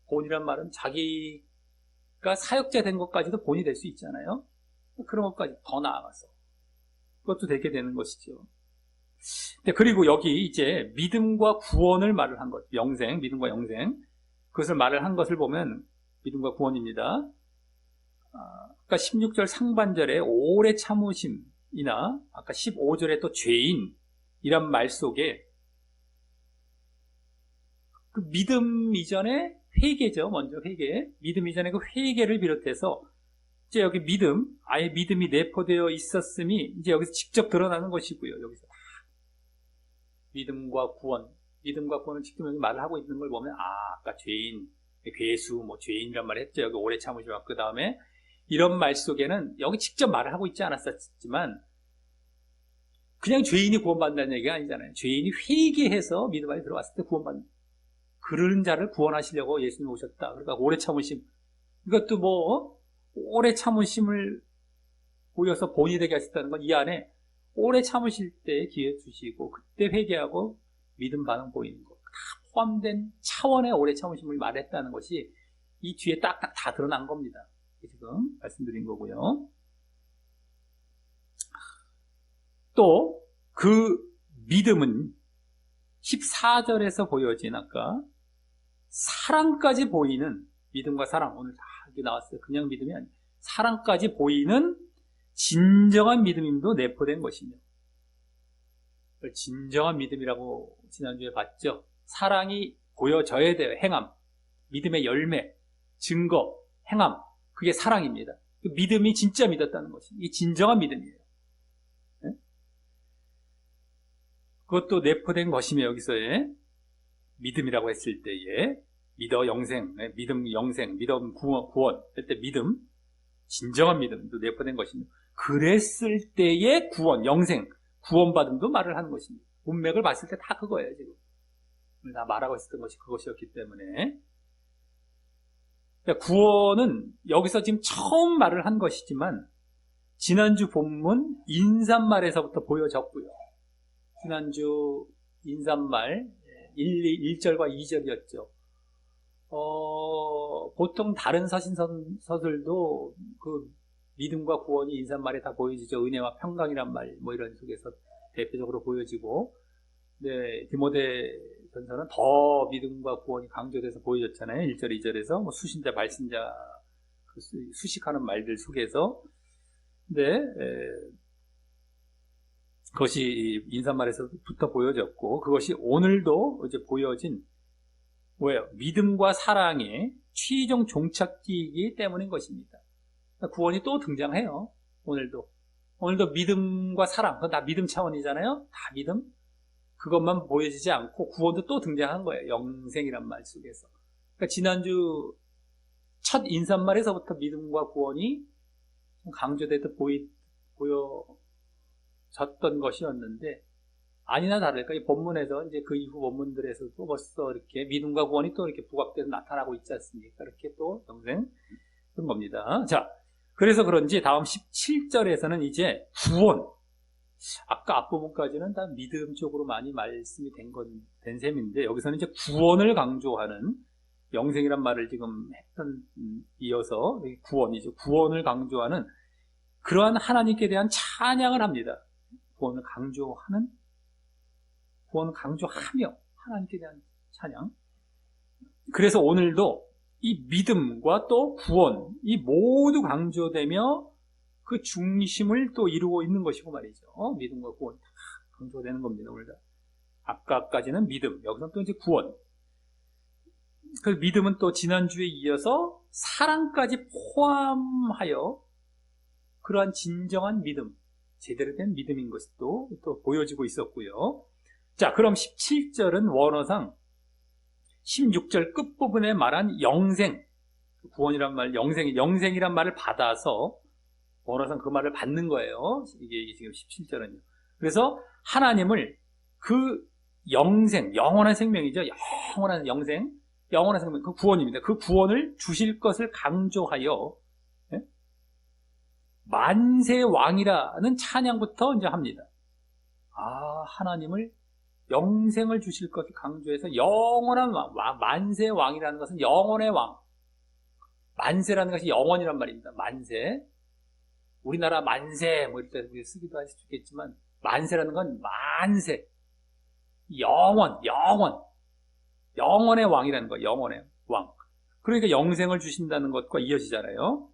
본이란 말은 자기가 사역자 된 것까지도 본이 될 수 있잖아요. 그런 것까지 더 나아가서 그것도 되게 되는 것이죠. 그리고 여기 이제 믿음과 구원을 말을 한 것, 믿음과 영생, 그것을 말을 한 것을 보면 믿음과 구원입니다. 아까 16절 상반절에 오래 참으심이나 아까 15절에 또 죄인이란 말 속에 그 믿음 이전에 회개죠. 먼저 회개. 믿음 이전에 그 회개를 비롯해서 이제 여기 아예 믿음이 내포되어 있었음이 이제 여기서 직접 드러나는 것이고요. 여기서 믿음과 구원을 직접 여기 말을 하고 있는 걸 보면, 아까 죄인, 괴수, 죄인이란 말을 했죠. 여기 오래 참으시고, 그 다음에 이런 말 속에는 여기 직접 말을 하고 있지 않았었지만, 그냥 죄인이 구원받는다는 얘기가 아니잖아요. 죄인이 회개해서 믿음 안에 들어왔을 때 구원받는, 그런 자를 구원하시려고 예수님이 오셨다. 그러니까 오래 참으심. 이것도 오래 참으심을 보여서 본이 되게 하셨다는 건 이 안에 오래 참으실 때 기회 주시고 그때 회개하고 믿음 반응 보이는 것 다 포함된 차원의 오래 참으심을 말했다는 것이 이 뒤에 딱 다 드러난 겁니다. 지금 말씀드린 거고요. 또 그 믿음은 14절에서 보여진 아까 사랑까지 보이는 믿음과 사랑, 오늘 다 이렇게 나왔어요. 그냥 믿음이 아니에요. 사랑까지 보이는 진정한 믿음임도 내포된 것이며, 진정한 믿음이라고 지난주에 봤죠. 사랑이 보여져야 돼요. 행함, 믿음의 열매, 증거, 행함, 그게 사랑입니다. 그 믿음이 진짜 믿었다는 것이 이 진정한 믿음이에요. 네? 그것도 내포된 것이며, 여기서의 믿음이라고 했을 때에 믿어 영생, 믿음 영생, 믿음 구원 할 때 믿음, 진정한 믿음도 내포된 것입니다. 그랬을 때의 구원, 영생, 구원받음도 말을 하는 것입니다. 문맥을 봤을 때 다 그거예요. 지금 다 말하고 있었던 것이 그것이었기 때문에, 구원은 여기서 지금 처음 말을 한 것이지만 지난주 본문 인사말에서부터 보여졌고요. 지난주 인사말 1절과 2절이었죠. 보통 다른 서신서들도 그 믿음과 구원이 인사말에 다 보여지죠. 은혜와 평강이란 말, 뭐 이런 속에서 대표적으로 보여지고, 네, 디모데 전서는 더 믿음과 구원이 강조돼서 보여졌잖아요. 1절, 2절에서 뭐 수신자, 발신자, 수식하는 말들 속에서. 네, 그것이 인사말에서부터 보여졌고, 그것이 오늘도 이제 보여진, 왜요? 믿음과 사랑의 최종 종착지이기 때문인 것입니다. 구원이 또 등장해요. 오늘도 믿음과 사랑, 그건 다 믿음 차원이잖아요. 다 믿음. 그것만 보여지지 않고 구원도 또 등장한 거예요. 영생이란 말 속에서. 그러니까 지난주 첫 인사말에서부터 믿음과 구원이 강조돼서 보여졌던 것이었는데, 아니나 다를까 이 본문에서 이제 그 이후 본문들에서도 벌써 이렇게 믿음과 구원이 또 이렇게 부각돼서 나타나고 있지 않습니까? 이렇게 또 영생 그런 겁니다. 자, 그래서 그런지 다음 17절에서는 이제 구원, 아까 앞부분까지는 다 믿음 쪽으로 많이 말씀이 된 셈인데, 여기서는 이제 구원을 강조하는, 영생이란 말을 지금 했던 이어서 구원이죠. 구원을 강조하는 그러한 하나님께 대한 찬양을 합니다. 구원을 강조하며 하나님께 대한 찬양. 그래서 오늘도 이 믿음과 또 구원, 이 모두 강조되며 그 중심을 또 이루고 있는 것이고 말이죠. 믿음과 구원 다 강조되는 겁니다. 오늘 아까까지는 믿음, 여기서는 또 이제 구원. 그 믿음은 또 지난주에 이어서 사랑까지 포함하여 그러한 진정한 믿음, 제대로 된 믿음인 것도 또 보여지고 있었고요. 자, 그럼 17절은 원어상 16절 끝부분에 말한 영생, 구원이란 말, 영생이란 말을 받아서 원어상 그 말을 받는 거예요. 이게 지금 17절은요. 그래서 하나님을 그 영생, 영원한 생명이죠. 영원한 영생, 영원한 생명, 그 구원입니다. 그 구원을 주실 것을 강조하여 만세 왕이라는 찬양부터 이제 합니다. 하나님을 영생을 주실 것을 강조해서 영원한 왕, 만세 왕이라는 것은 영원의 왕. 만세라는 것이 영원이란 말입니다. 만세. 우리나라 만세 뭐 이럴 때 우리 쓰기도 할 수 있겠지만, 만세라는 건 만세. 영원의 왕이라는 거, 영원의 왕. 그러니까 영생을 주신다는 것과 이어지잖아요.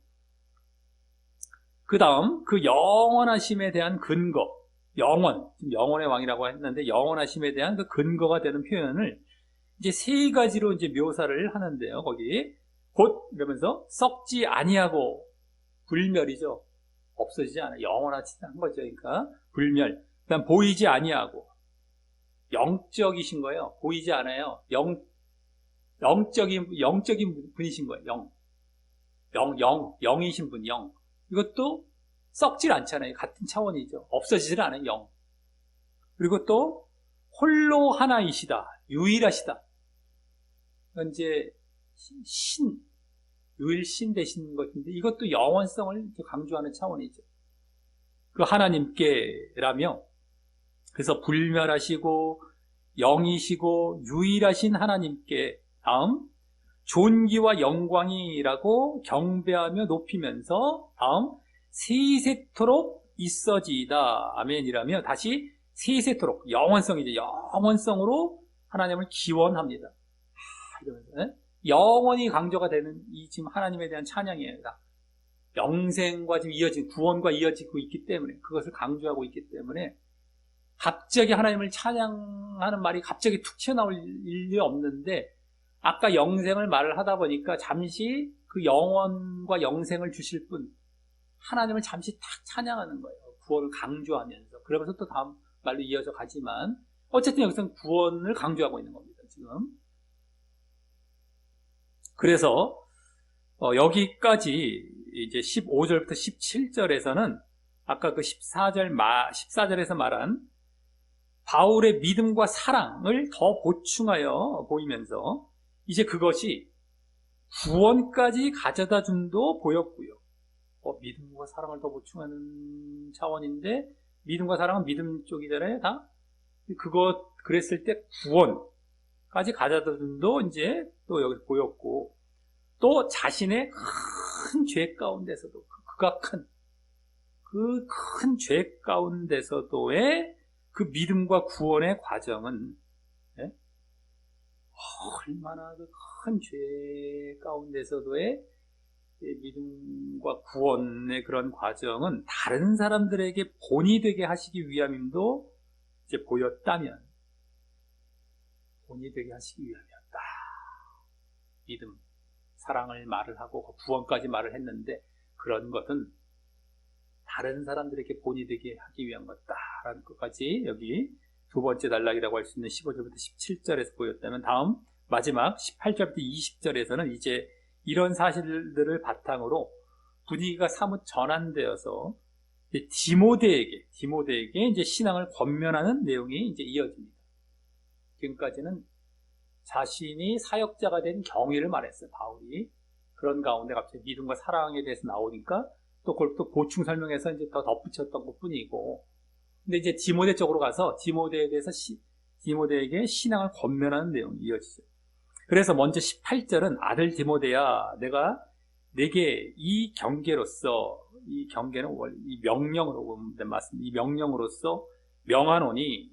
그 다음, 그 영원하심에 대한 근거, 지금 영원의 왕이라고 했는데, 영원하심에 대한 그 근거가 되는 표현을 이제 세 가지로 이제 묘사를 하는데요, 거기. 곧, 이러면서, 썩지 아니하고, 불멸이죠. 없어지지 않아요. 영원하지 않은 거죠. 그러니까, 불멸. 그 다음, 보이지 아니하고, 영적이신 거예요. 보이지 않아요. 영적인 분이신 거예요. 영이신 분, 영. 이것도 썩질 않잖아요. 같은 차원이죠. 없어지질 않아요. 영. 그리고 또 홀로 하나이시다. 유일하시다. 이제 유일신 되신 것인데, 이것도 영원성을 강조하는 차원이죠. 그 하나님께라며, 그래서 불멸하시고 영이시고 유일하신 하나님께, 다음 존귀와 영광이라고 경배하며 높이면서, 다음 세세토록 있어지이다. 아멘이라며, 다시 세세토록, 영원성이죠. 영원성으로 하나님을 기원합니다. 이러면서 영원히 강조가 되는 이 지금 하나님에 대한 찬양이에요. 영생과 지금 이어진, 구원과 이어지고 있기 때문에, 그것을 강조하고 있기 때문에 갑자기 하나님을 찬양하는 말이 갑자기 툭 튀어나올 일이 없는데, 아까 영생을 말을 하다 보니까 잠시 그 영원과 영생을 주실 분, 하나님을 잠시 탁 찬양하는 거예요. 구원을 강조하면서. 그러면서 또 다음 말로 이어져 가지만, 어쨌든 여기서는 구원을 강조하고 있는 겁니다, 지금. 그래서 여기까지 이제 15절부터 17절에서는 아까 그 14절에서 말한 바울의 믿음과 사랑을 더 보충하여 보이면서, 이제 그것이 구원까지 가져다 줌도 보였고요. 믿음과 사랑을 더 보충하는 차원인데, 믿음과 사랑은 믿음 쪽이잖아요, 다. 그랬을 때 구원까지 가져다도 이제 또 여기 보였고, 또 자신의 큰 죄 가운데서도, 그 큰 죄 가운데서도의 그 믿음과 구원의 과정은, 예? 얼마나 그 큰 죄 가운데서도의 믿음과 구원의 그런 과정은 다른 사람들에게 본이 되게 하시기 위함임도 이제 보였다면, 본이 되게 하시기 위함이었다. 믿음, 사랑을 말을 하고 구원까지 말을 했는데, 그런 것은 다른 사람들에게 본이 되게 하기 위한 것다라는 것까지 여기 두 번째 단락이라고 할 수 있는 15절부터 17절에서 보였다면, 다음 마지막 18절부터 20절에서는 이제 이런 사실들을 바탕으로 분위기가 사뭇 전환되어서 디모데에게 이제 신앙을 권면하는 내용이 이제 이어집니다. 지금까지는 자신이 사역자가 된 경위를 말했어요, 바울이. 그런 가운데 갑자기 믿음과 사랑에 대해서 나오니까 또 그걸 또 보충 설명해서 이제 더 덧붙였던 것 뿐이고, 근데 이제 디모데 쪽으로 가서 디모데에게 신앙을 권면하는 내용이 이어지죠. 그래서 먼저 18절은 아들 디모데야, 내가 내게 이 경계로서, 이 경계는 이 명령으로 보면 맞습니다. 이 명령으로서 명하노니,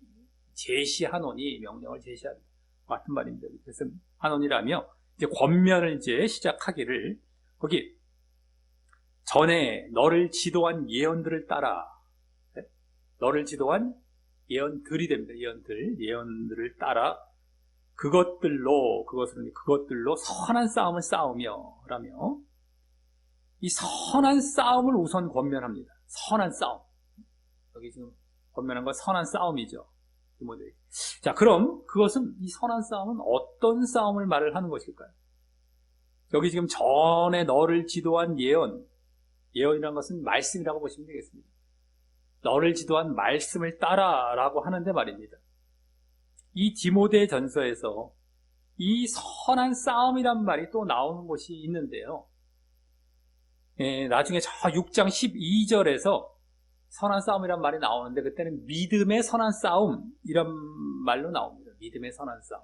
제시하노니, 명령을 제시하는 같은 말입니다. 그래서 하노니라며 이제 권면을 이제 시작하기를, 거기 전에 너를 지도한 예언들을 따라, 너를 지도한 예언들이 됩니다. 예언들을 따라 그것들로 선한 싸움을 싸우며라며, 이 선한 싸움을 우선 권면합니다. 선한 싸움. 여기 지금 권면한 건 선한 싸움이죠. 디모데. 자, 그럼 이 선한 싸움은 어떤 싸움을 말을 하는 것일까요? 여기 지금 전에 너를 지도한 예언이라는 것은 말씀이라고 보시면 되겠습니다. 너를 지도한 말씀을 따라라고 하는데 말입니다. 이 디모데 전서에서 이 선한 싸움이란 말이 또 나오는 곳이 있는데요. 나중에 저 6장 12절에서 선한 싸움이란 말이 나오는데, 그때는 믿음의 선한 싸움이란 말로 나옵니다. 믿음의 선한 싸움.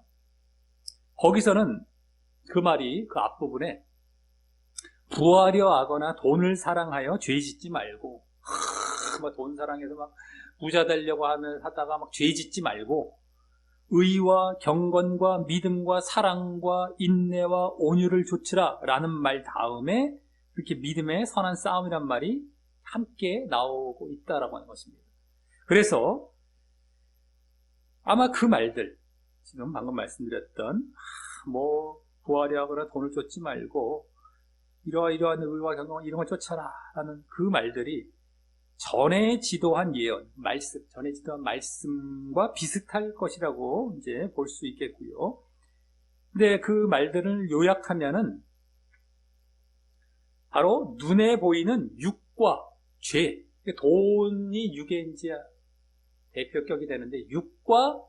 거기서는 그 말이 그 앞부분에 부하려 하거나 돈을 사랑하여 죄 짓지 말고, 돈 사랑해서 막 부자 되려고 하다가 막 죄 짓지 말고, 의와 경건과 믿음과 사랑과 인내와 온유를 조치라 라는 말 다음에 이렇게 믿음의 선한 싸움이란 말이 함께 나오고 있다라고 하는 것입니다. 그래서 아마 그 말들, 지금 방금 말씀드렸던 부하려 하거나 돈을 쫓지 말고 이러한 의와 경건 이런 걸 쫓아라 라는 그 말들이 전에 지도한 말씀과 비슷할 것이라고 이제 볼 수 있겠고요. 근데 그 말들을 요약하면은 바로 눈에 보이는 육과 죄, 돈이 육의 이제 대표격이 되는데, 육과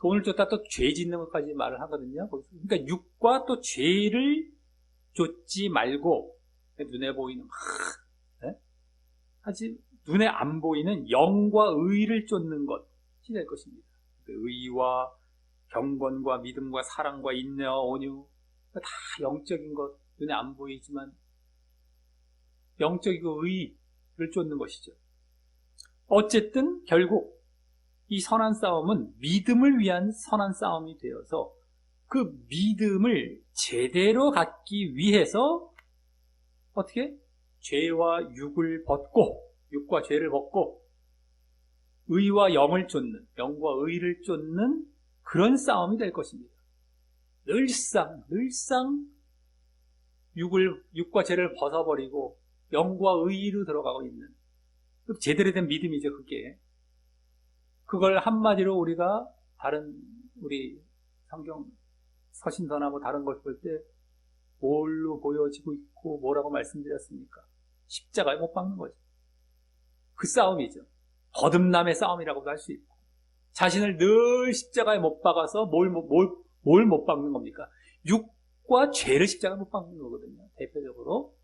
돈을 쫓다 또 죄 짓는 것까지 말을 하거든요. 그러니까 육과 또 죄를 쫓지 말고, 눈에 보이는 하지 눈에 안 보이는 영과 의를 쫓는 것이 될 것입니다. 의와 경건과 믿음과 사랑과 인내와 온유, 다 영적인 것, 눈에 안 보이지만 영적이고 의를 쫓는 것이죠. 어쨌든 결국 이 선한 싸움은 믿음을 위한 선한 싸움이 되어서, 그 믿음을 제대로 갖기 위해서 어떻게? 죄와 육과 죄를 벗고 의와 영과 의를 쫓는 그런 싸움이 될 것입니다. 늘상 육과 죄를 벗어버리고 영과 의로 들어가고 있는 제대로 된 믿음이죠. 그걸 한마디로 우리가 우리 성경 서신서하고 다른 걸 볼 때 뭘로 보여지고 있고 뭐라고 말씀드렸습니까? 십자가에 못 박는 거죠. 그 싸움이죠. 거듭남의 싸움이라고도 할 수 있고, 자신을 늘 십자가에 못 박아서 뭘 못 박는 겁니까? 육과 죄를 십자가에 못 박는 거거든요. 대표적으로.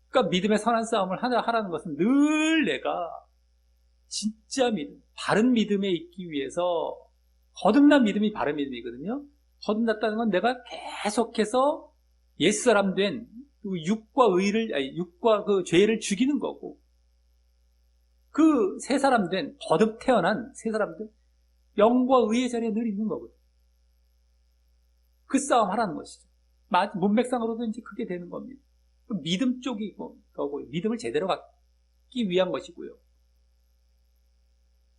그러니까 믿음의 선한 싸움을 하라는 것은 늘 내가 진짜 믿음, 바른 믿음에 있기 위해서 거듭난 믿음이 바른 믿음이거든요. 거듭났다는 건 내가 계속해서 옛사람 된 육과 육과 그 죄를 죽이는 거고, 그 새 사람 된 거듭 태어난 새 사람들 영과 의의 자리에 늘 있는 거거든요. 그 싸움 하라는 것이죠. 문맥상으로도 이제 그게 되는 겁니다. 믿음 쪽이 거고, 믿음을 제대로 갖기 위한 것이고요.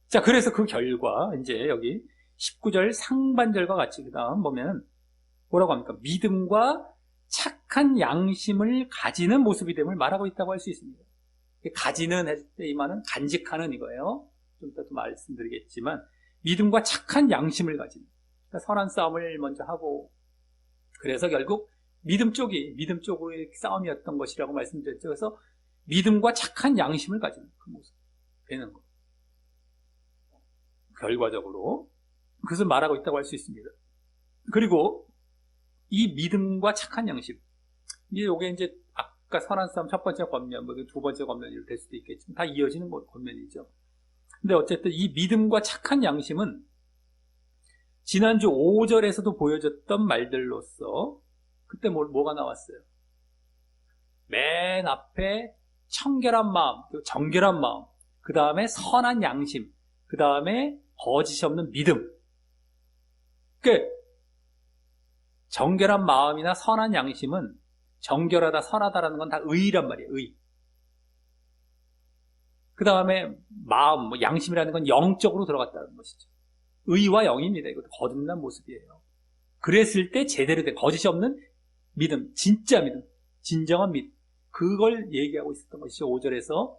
자, 그래서 그 결과, 이제 여기 19절 상반절과 같이 그 다음 보면 뭐라고 합니까? 믿음과 착한 양심을 가지는 모습이 됨을 말하고 있다고 할 수 있습니다. 가지는 할 때 이 말은 간직하는 이거예요. 좀 이따 또 말씀드리겠지만, 믿음과 착한 양심을 가지는. 그러니까 선한 싸움을 먼저 하고, 그래서 결국 믿음 쪽으로의 싸움이었던 것이라고 말씀드렸죠. 그래서 믿음과 착한 양심을 가지는 그 모습 되는 거. 결과적으로 그것을 말하고 있다고 할 수 있습니다. 그리고 이 믿음과 착한 양심, 이게 이제 아까 선한 싸움 첫 번째 권면, 두 번째 권면이 될 수도 있겠지만 다 이어지는 권면이죠. 근데 어쨌든 이 믿음과 착한 양심은 지난주 5절에서도 보여줬던 말들로서 그때 뭐가 나왔어요? 맨 앞에 청결한 마음, 정결한 마음, 그 다음에 선한 양심, 그 다음에 거짓이 없는 믿음. 그러니까 정결한 마음이나 선한 양심은 정결하다, 선하다라는 건 다 의란 말이에요. 의. 그 다음에 마음, 양심이라는 건 영적으로 들어갔다는 것이죠. 의와 영입니다. 이것도 거듭난 모습이에요. 그랬을 때 제대로 된 거짓이 없는 믿음, 진짜 믿음, 진정한 믿음, 그걸 얘기하고 있었던 것이죠. 5절에서.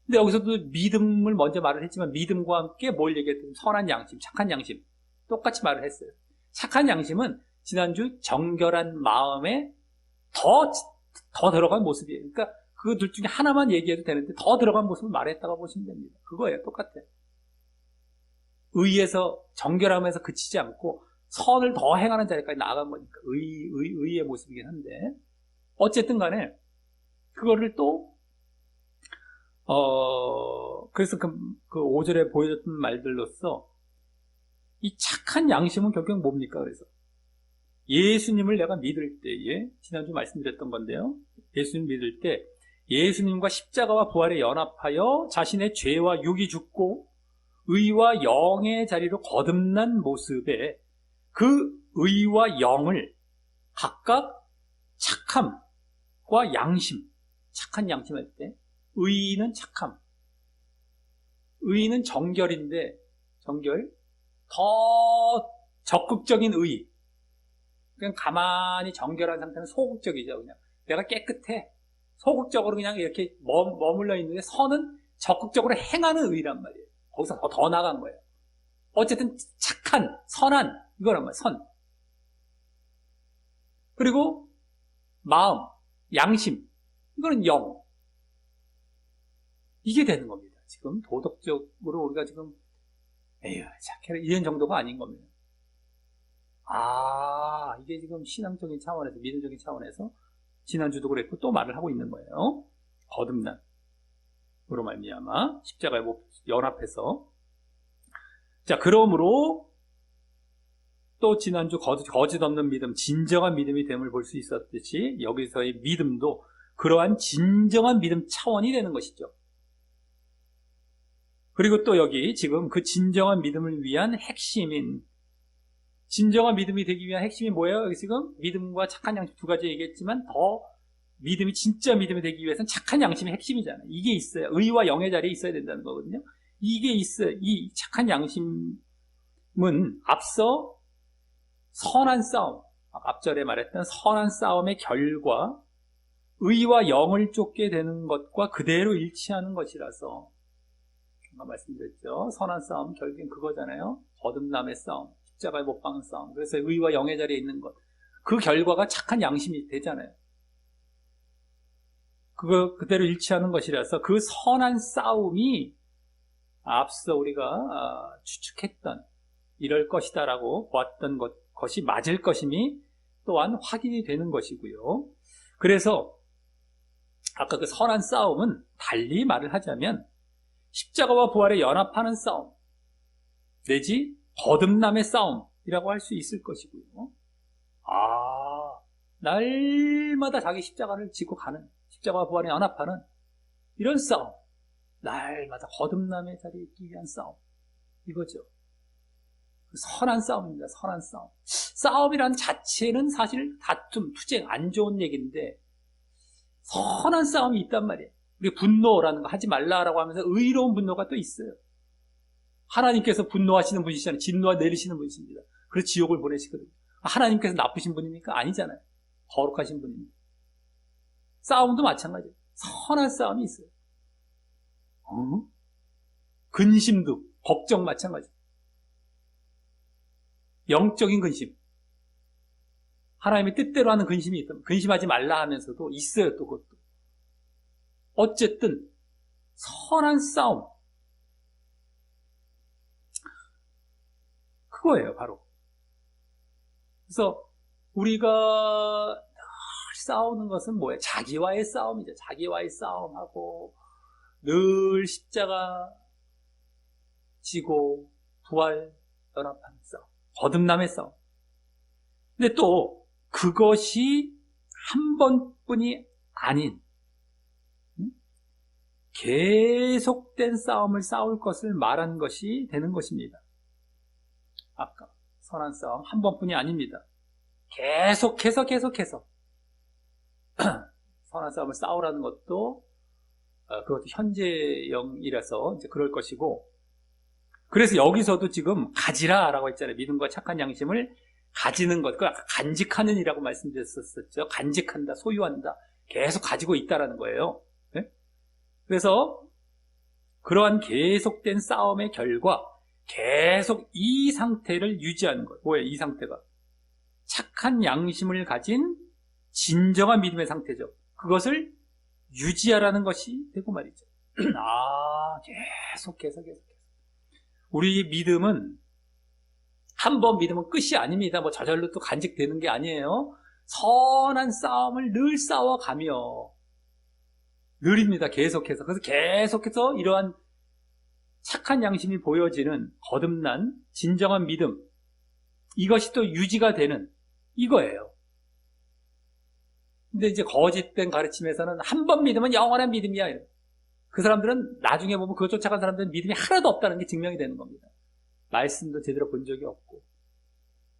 근데 여기서도 믿음을 먼저 말을 했지만 믿음과 함께 뭘 얘기했든 선한 양심, 착한 양심 똑같이 말을 했어요. 착한 양심은 지난주 정결한 마음에 더 들어간 모습이에요. 그러니까 그 둘 중에 하나만 얘기해도 되는데 더 들어간 모습을 말했다고 보시면 됩니다. 그거예요. 똑같아요. 의에서 정결함에서 그치지 않고 선을 더 행하는 자리까지 나아간 거니까 의의 모습이긴 한데, 어쨌든 간에 그거를 또 그래서 그 5절에 보여줬던 말들로서 이 착한 양심은 결국 뭡니까? 그래서 예수님을 내가 믿을 때에, 지난주 말씀드렸던 건데요, 예수님 믿을 때 예수님과 십자가와 부활에 연합하여 자신의 죄와 육이 죽고 의와 영의 자리로 거듭난 모습에 그 의와 영을 각각 착함과 양심, 착한 양심할 때 의는 착함, 의는 정결인데 정결, 더 적극적인 의, 그냥 가만히 정결한 상태는 소극적이죠. 그냥 내가 깨끗해, 소극적으로 그냥 이렇게 머물러 있는데, 선은 적극적으로 행하는 의란 말이에요. 거기서 더 나간 거예요. 어쨌든 착한, 선한, 이거란 말이에요. 선. 그리고 마음, 양심, 이거는 영. 이게 되는 겁니다. 지금 도덕적으로 우리가 지금 에휴 착해라 이런 정도가 아닌 겁니다. 이게 지금 신앙적인 차원에서, 믿음적인 차원에서 지난주도 그랬고 또 말을 하고 있는 거예요. 거듭남으로 말미암아 십자가에 연합해서. 자, 그러므로 또 지난주 거짓 없는 믿음, 진정한 믿음이 됨을 볼 수 있었듯이 여기서의 믿음도 그러한 진정한 믿음 차원이 되는 것이죠. 그리고 또 여기 지금 그 진정한 믿음을 위한 핵심인, 진정한 믿음이 되기 위한 핵심이 뭐예요? 여기 지금 믿음과 착한 양심 두 가지 얘기했지만, 더 믿음이 진짜 믿음이 되기 위해서는 착한 양심이 핵심이잖아요. 이게 있어야, 의와 영의 자리에 있어야 된다는 거거든요. 이게 있어야, 이 착한 양심은 앞서 선한 싸움, 앞절에 말했던 선한 싸움의 결과, 의와 영을 쫓게 되는 것과 그대로 일치하는 것이라서, 말씀드렸죠. 선한 싸움 결국엔 그거잖아요. 거듭남의 싸움, 십자가에 못 박는 싸움. 그래서 의와 영의 자리에 있는 것, 그 결과가 착한 양심이 되잖아요. 그거 그대로 일치하는 것이라서 그 선한 싸움이 앞서 우리가 추측했던 이럴 것이다라고 보았던 것이 맞을 것임이 또한 확인이 되는 것이고요. 그래서 아까 그 선한 싸움은 달리 말을 하자면 십자가와 부활에 연합하는 싸움, 내지 거듭남의 싸움이라고 할 수 있을 것이고요. 날마다 자기 십자가를 지고 가는, 십자가와 부활에 연합하는 이런 싸움, 날마다 거듭남의 자리에 있기 위한 싸움, 이거죠. 선한 싸움입니다. 선한 싸움. 싸움이란 자체는 사실 다툼, 투쟁, 안 좋은 얘기인데 선한 싸움이 있단 말이에요. 우리 분노라는 거 하지 말라라고 하면서 의로운 분노가 또 있어요. 하나님께서 분노하시는 분이시잖아요. 진노와 내리시는 분이십니다. 그래서 지옥을 보내시거든요. 하나님께서 나쁘신 분입니까? 아니잖아요. 거룩하신 분입니다. 싸움도 마찬가지예요. 선한 싸움이 있어요. 근심도, 걱정 마찬가지예요. 영적인 근심. 하나님의 뜻대로 하는 근심이 있다면 근심하지 말라 하면서도 있어요. 또 그것도. 어쨌든 선한 싸움. 그거예요, 바로. 그래서 우리가 늘 싸우는 것은 뭐예요? 자기와의 싸움이죠. 자기와의 싸움하고 늘 십자가 지고 부활 연합하는 싸움. 거듭남의 싸움. 근데 또 그것이 한 번뿐이 아닌 계속된 싸움을 싸울 것을 말한 것이 되는 것입니다. 아까 선한 싸움 한 번뿐이 아닙니다. 계속해서 선한 싸움을 싸우라는 것도 그것도 현재형이라서 이제 그럴 것이고, 그래서 여기서도 지금 가지라라고 했잖아요. 믿음과 착한 양심을 가지는 것, 그 간직하는 이라고 말씀드렸었죠. 간직한다, 소유한다, 계속 가지고 있다라는 거예요. 네? 그래서 그러한 계속된 싸움의 결과 계속 이 상태를 유지하는 거예요. 뭐예요? 이 상태가 착한 양심을 가진 진정한 믿음의 상태죠. 그것을 유지하라는 것이 되고 말이죠. 계속해서 우리 믿음은 한 번 믿으면 끝이 아닙니다. 뭐 저절로 또 간직되는 게 아니에요. 선한 싸움을 늘 싸워가며 늘입니다. 계속해서. 그래서 계속해서 이러한 착한 양심이 보여지는 거듭난 진정한 믿음, 이것이 또 유지가 되는 이거예요. 근데 이제 거짓된 가르침에서는 한 번 믿으면 영원한 믿음이야. 그 사람들은 나중에 보면 그거 쫓아간 사람들은 믿음이 하나도 없다는 게 증명이 되는 겁니다. 말씀도 제대로 본 적이 없고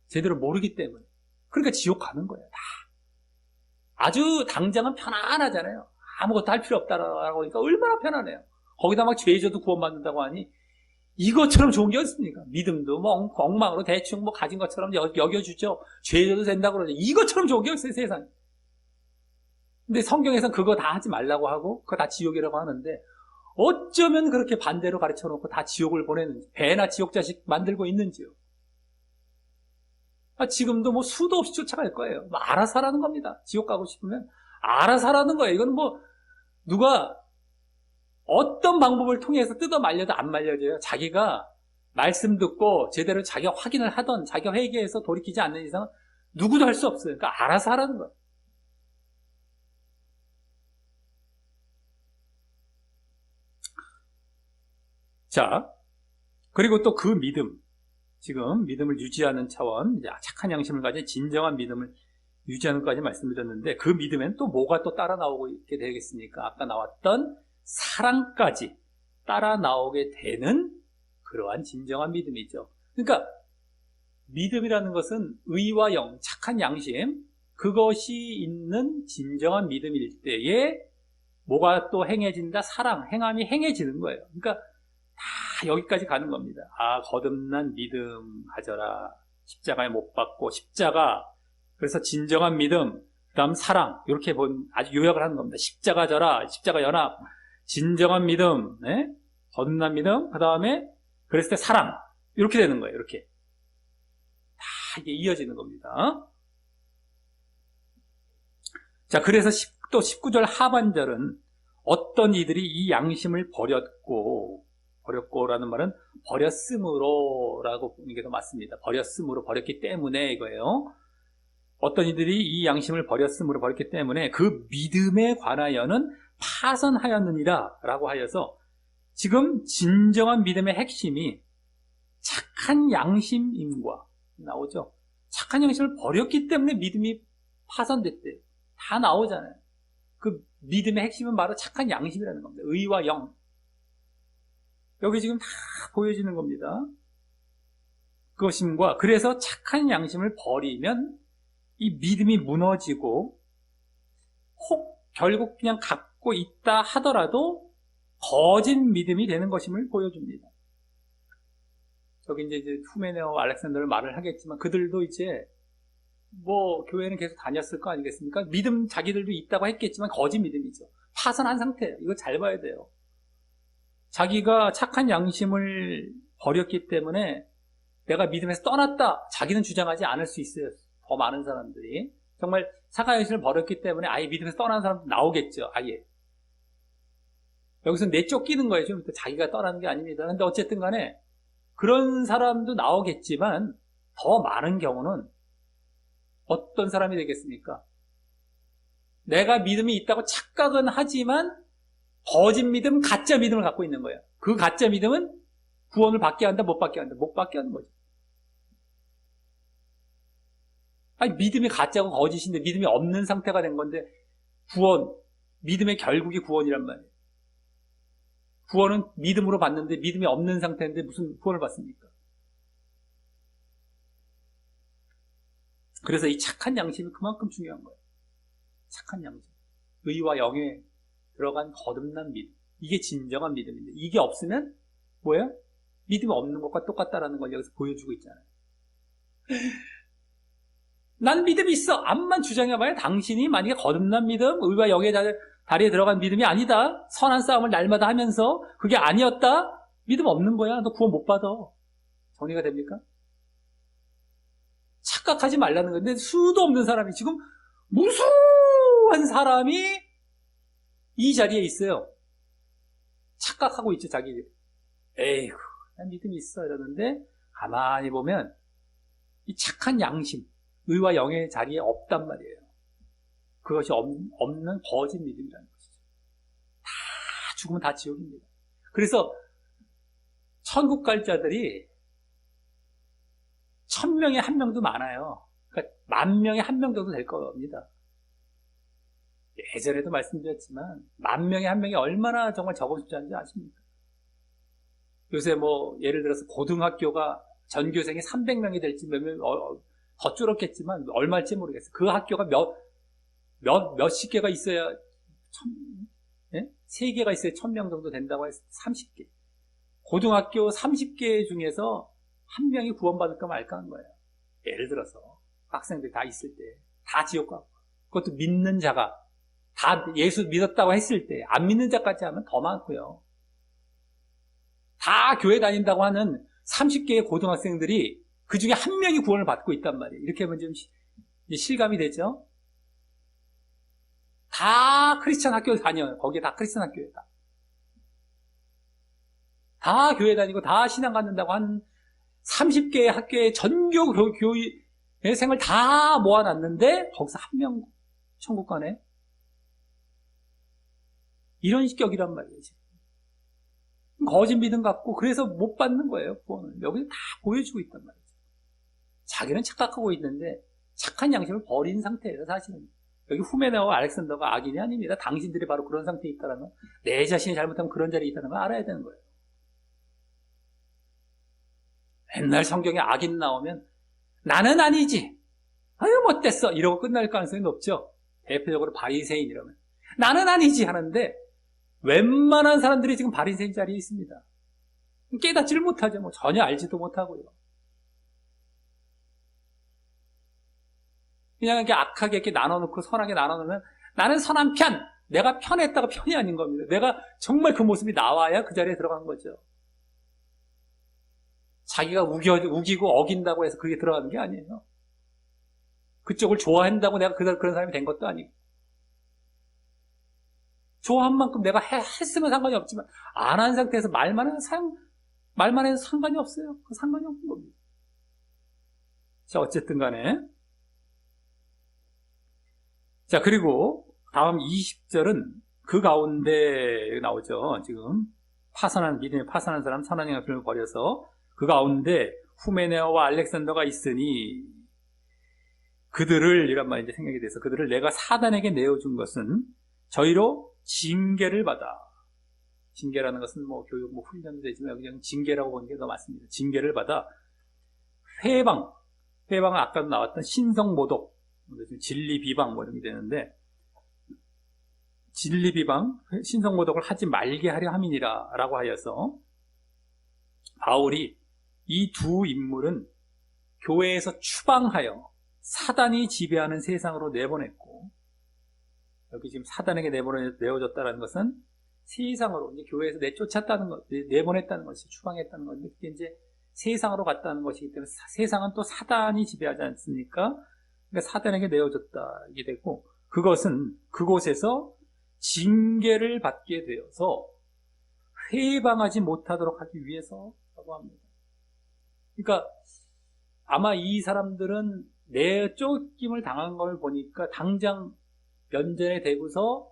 제대로 모르기 때문에. 그러니까 지옥 가는 거예요. 다. 아주 당장은 편안하잖아요. 아무것도 할 필요 없다라고 하니까 얼마나 편안해요. 거기다 막 죄져도 구원받는다고 하니 이것처럼 좋은 게 어딨습니까? 믿음도 뭐 엉망으로 대충 뭐 가진 것처럼 여겨주죠. 죄져도 된다고 그러죠. 이것처럼 좋은 게 없어요, 세상에. 근데 성경에서는 그거 다 하지 말라고 하고 그거 다 지옥이라고 하는데 어쩌면 그렇게 반대로 가르쳐 놓고 다 지옥을 보내는지, 배나 지옥 자식 만들고 있는지요. 지금도 뭐 수도 없이 쫓아갈 거예요. 뭐 알아서 하라는 겁니다. 지옥 가고 싶으면 알아서 하라는 거예요. 이건 뭐 누가 어떤 방법을 통해서 뜯어 말려도 안 말려져요. 자기가 말씀 듣고 제대로 자기가 확인을 하던, 자기가 회개해서 돌이키지 않는 이상은 누구도 할 수 없어요. 그러니까 알아서 하라는 거예요. 자, 그리고 또 그 믿음, 지금 믿음을 유지하는 차원, 이제 착한 양심을 가진 진정한 믿음을 유지하는 것까지 말씀드렸는데, 그 믿음에는 또 뭐가 또 따라 나오고 있게 되겠습니까? 아까 나왔던 사랑까지 따라 나오게 되는 그러한 진정한 믿음이죠. 그러니까 믿음이라는 것은 의와 영, 착한 양심, 그것이 있는 진정한 믿음일 때에 뭐가 또 행해진다? 사랑, 행함이 행해지는 거예요. 그러니까 다 여기까지 가는 겁니다. 거듭난 믿음 가져라. 십자가에 못 박고 십자가, 그래서 진정한 믿음, 그 다음 사랑, 이렇게 아주 요약을 하는 겁니다. 십자가 져라, 십자가 연합, 진정한 믿음, 네? 거듭난 믿음, 그 다음에 그랬을 때 사랑, 이렇게 되는 거예요. 이렇게 다 이게 이어지는 겁니다. 자, 그래서 또 19절 하반절은 어떤 이들이 이 양심을 버렸고라는 말은 버렸으므로라고 보는 게 더 맞습니다. 버렸으므로, 버렸기 때문에 이거예요. 어떤 이들이 이 양심을 버렸으므로, 버렸기 때문에 그 믿음에 관하여는 파선하였느니라 라고 하여서 지금 진정한 믿음의 핵심이 착한 양심임과 나오죠. 착한 양심을 버렸기 때문에 믿음이 파손됐대요. 다 나오잖아요. 그 믿음의 핵심은 바로 착한 양심이라는 겁니다. 의와 영. 여기 지금 다 보여지는 겁니다. 그것임과, 그래서 착한 양심을 버리면 이 믿음이 무너지고 혹 결국 그냥 갖고 있다 하더라도 거짓 믿음이 되는 것임을 보여줍니다. 저기 이제 후메네오 알렉산더를 말을 하겠지만 그들도 이제 뭐 교회는 계속 다녔을 거 아니겠습니까? 믿음 자기들도 있다고 했겠지만 거짓 믿음이죠. 파산한 상태예요. 이거 잘 봐야 돼요. 자기가 착한 양심을 버렸기 때문에 내가 믿음에서 떠났다, 자기는 주장하지 않을 수 있어요. 더 많은 사람들이 정말 착한 양심을 버렸기 때문에 아예 믿음에서 떠나는 사람도 나오겠죠. 아예 여기서 내쫓기는 거예요. 좀 자기가 떠나는 게 아닙니다. 근데 어쨌든 간에 그런 사람도 나오겠지만 더 많은 경우는 어떤 사람이 되겠습니까? 내가 믿음이 있다고 착각은 하지만 거짓 믿음, 가짜 믿음을 갖고 있는 거예요. 그 가짜 믿음은 구원을 받게 한다, 못 받게 한다, 못 받게 하는 거죠. 아니, 믿음이 가짜고 거짓인데 믿음이 없는 상태가 된 건데 구원, 믿음의 결국이 구원이란 말이에요. 구원은 믿음으로 받는데 믿음이 없는 상태인데 무슨 구원을 받습니까? 그래서 이 착한 양심이 그만큼 중요한 거예요. 착한 양심. 의와 영에 들어간 거듭난 믿음. 이게 진정한 믿음인데 이게 없으면 뭐예요? 믿음이 없는 것과 똑같다라는 걸 여기서 보여주고 있잖아요. 난 믿음이 있어. 암만 주장해봐야 당신이 만약에 거듭난 믿음, 의와 영의 다리에 들어간 믿음이 아니다. 선한 싸움을 날마다 하면서 그게 아니었다. 믿음 없는 거야. 너 구원 못 받아. 정리가 됩니까? 착각하지 말라는 건데 수도 없는 사람이 지금 무수한 사람이 이 자리에 있어요. 착각하고 있죠. 자기 에이구 난 믿음이 있어 이러는데 가만히 보면 이 착한 양심 의와 영의 자리에 없단 말이에요. 그것이 없는 거짓 믿음이라는 것이죠. 다 죽으면 다 지옥입니다. 그래서 천국 갈 자들이 1000명에 1명도 많아요. 그러니까 10,000명에 1명 정도 될 겁니다. 예전에도 말씀드렸지만 10,000명에 1명이 얼마나 정말 적은 숫자인지 아십니까? 요새 뭐 예를 들어서 고등학교가 전교생이 300명이 될지 더 줄었겠지만 얼마일지 모르겠어요. 그 학교가 몇십 개가 있어야 3개가 있어야 1000명 정도 된다고 해서 30개. 고등학교 30개 중에서 1명이 구원받을까 말까 한 거예요. 예를 들어서 학생들이 다 있을 때 다 지옥 가고 그것도 믿는 자가 다 예수 믿었다고 했을 때 안 믿는 자까지 하면 더 많고요. 다 교회 다닌다고 하는 30개의 고등학생들이 그 중에 1명이 구원을 받고 있단 말이에요. 이렇게 하면 좀 실감이 되죠? 다 크리스찬 학교 다녀요. 거기에 다 크리스찬 학교예요. 다 교회 다니고 다 신앙 갖는다고 한 30개의 학교의 전교 교회 생을 다 모아놨는데 거기서 1명 천국 가네? 이런 격이란 말이에요. 지금. 거짓 믿음 갖고 그래서 못 받는 거예요. 구원을. 여기서 다 보여주고 있단 말이죠. 자기는 착각하고 있는데 착한 양심을 버린 상태예요. 사실은. 여기 후메네오와 알렉산더가 악인이 아닙니다. 당신들이 바로 그런 상태에 있다는 거, 내 자신이 잘못하면 그런 자리에 있다는 걸 알아야 되는 거예요. 맨날 성경에 악인 나오면 나는 아니지. 아유 못됐어. 이러고 끝날 가능성이 높죠. 대표적으로 바리새인 이러면 나는 아니지 하는데 웬만한 사람들이 지금 바리새인 자리에 있습니다. 깨닫지를 못하죠. 뭐 전혀 알지도 못하고요. 그냥 이렇게 악하게 이렇게 나눠놓고 선하게 나눠놓으면 나는 선한 편, 내가 편했다가 편이 아닌 겁니다. 내가 정말 그 모습이 나와야 그 자리에 들어간 거죠. 자기가 우기고 어긴다고 해서 그게 들어가는 게 아니에요. 그쪽을 좋아한다고 내가 그런 사람이 된 것도 아니고. 좋아한 만큼 내가 했으면 상관이 없지만 안 한 상태에서 말만 해서 상관이 없어요. 그 상관이 없는 겁니다. 자, 어쨌든 간에. 자, 그리고 다음 20절은 그 가운데 나오죠. 지금 믿음에 파산한 사람 선한 양심을 버려서 그 가운데 후메네오와 알렉산더가 있으니 그들을 이란 말이 이제 생각이 돼서 그들을 내가 사단에게 내어준 것은 저희로 징계를 받아. 징계라는 것은 뭐 교육, 뭐 훈련도 되지만 그냥 징계라고 보는 게 더 맞습니다. 징계를 받아 회방은 아까도 나왔던 신성모독, 진리 비방 뭐 이런 게 되는데 진리 비방, 신성모독을 하지 말게 하려 함이니라 라고 하여서 바울이 이 두 인물은 교회에서 추방하여 사단이 지배하는 세상으로 내보냈고, 여기 지금 사단에게 내어줬다는 것은 세상으로, 이제 교회에서 내쫓았다는 것, 내보냈다는 것이 추방했다는 건데, 그게 이제 세상으로 갔다는 것이기 때문에 세상은 또 사단이 지배하지 않습니까? 그러니까 사단에게 내어줬다, 이게 되고, 그것은 그곳에서 징계를 받게 되어서 회방하지 못하도록 하기 위해서라고 합니다. 그러니까 아마 이 사람들은 내쫓김을 당한 걸 보니까 당장 면전에 대고서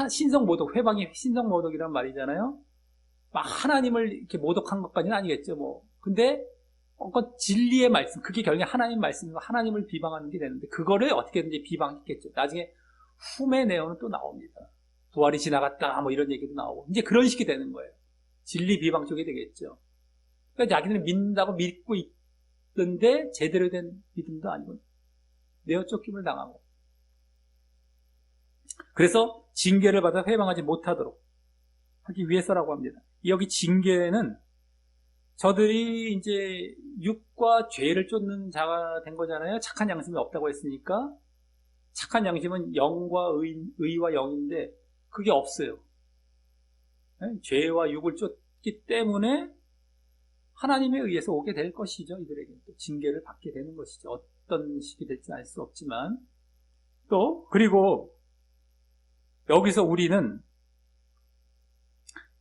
신성모독, 회방이 신성모독이란 말이잖아요. 막 하나님을 이렇게 모독한 것까지는 아니겠죠, 뭐. 근데 진리의 말씀, 그게 결국에 하나님 말씀이고 하나님을 비방하는 게 되는데 그거를 어떻게든지 비방했겠죠. 나중에 후메네오는 또 나옵니다. 부활이 지나갔다, 뭐 이런 얘기도 나오고 이제 그런 식이 되는 거예요. 진리 비방 쪽이 되겠죠. 그러니까 자기들은 믿는다고 믿고 있던데 제대로 된 믿음도 아니고 내어쫓김을 당하고, 그래서 징계를 받아 회방하지 못하도록 하기 위해서라고 합니다. 여기 징계는 저들이 이제 육과 죄를 쫓는 자가 된 거잖아요. 착한 양심이 없다고 했으니까. 착한 양심은 영과 의와 영인데 그게 없어요. 죄와 육을 쫓기 때문에 하나님에 의해서 오게 될 것이죠. 이들에게 또 징계를 받게 되는 것이죠. 어떤 식이 될지 알 수 없지만, 또 그리고 여기서 우리는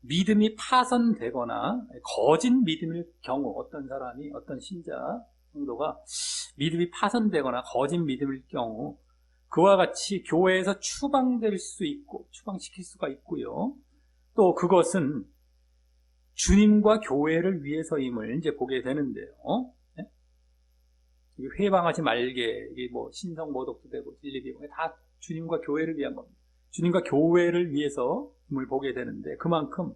믿음이 파손되거나 거짓 믿음일 경우, 어떤 사람이, 어떤 신자 성도가 믿음이 파손되거나 거짓 믿음일 경우 그와 같이 교회에서 추방될 수 있고 추방시킬 수가 있고요. 또 그것은 주님과 교회를 위해서임을 이제 보게 되는데요. 네? 회방하지 말게, 이게 뭐 신성모독도 되고 진리비방, 다 주님과 교회를 위한 겁니다. 주님과 교회를 위해서임을 보게 되는데, 그만큼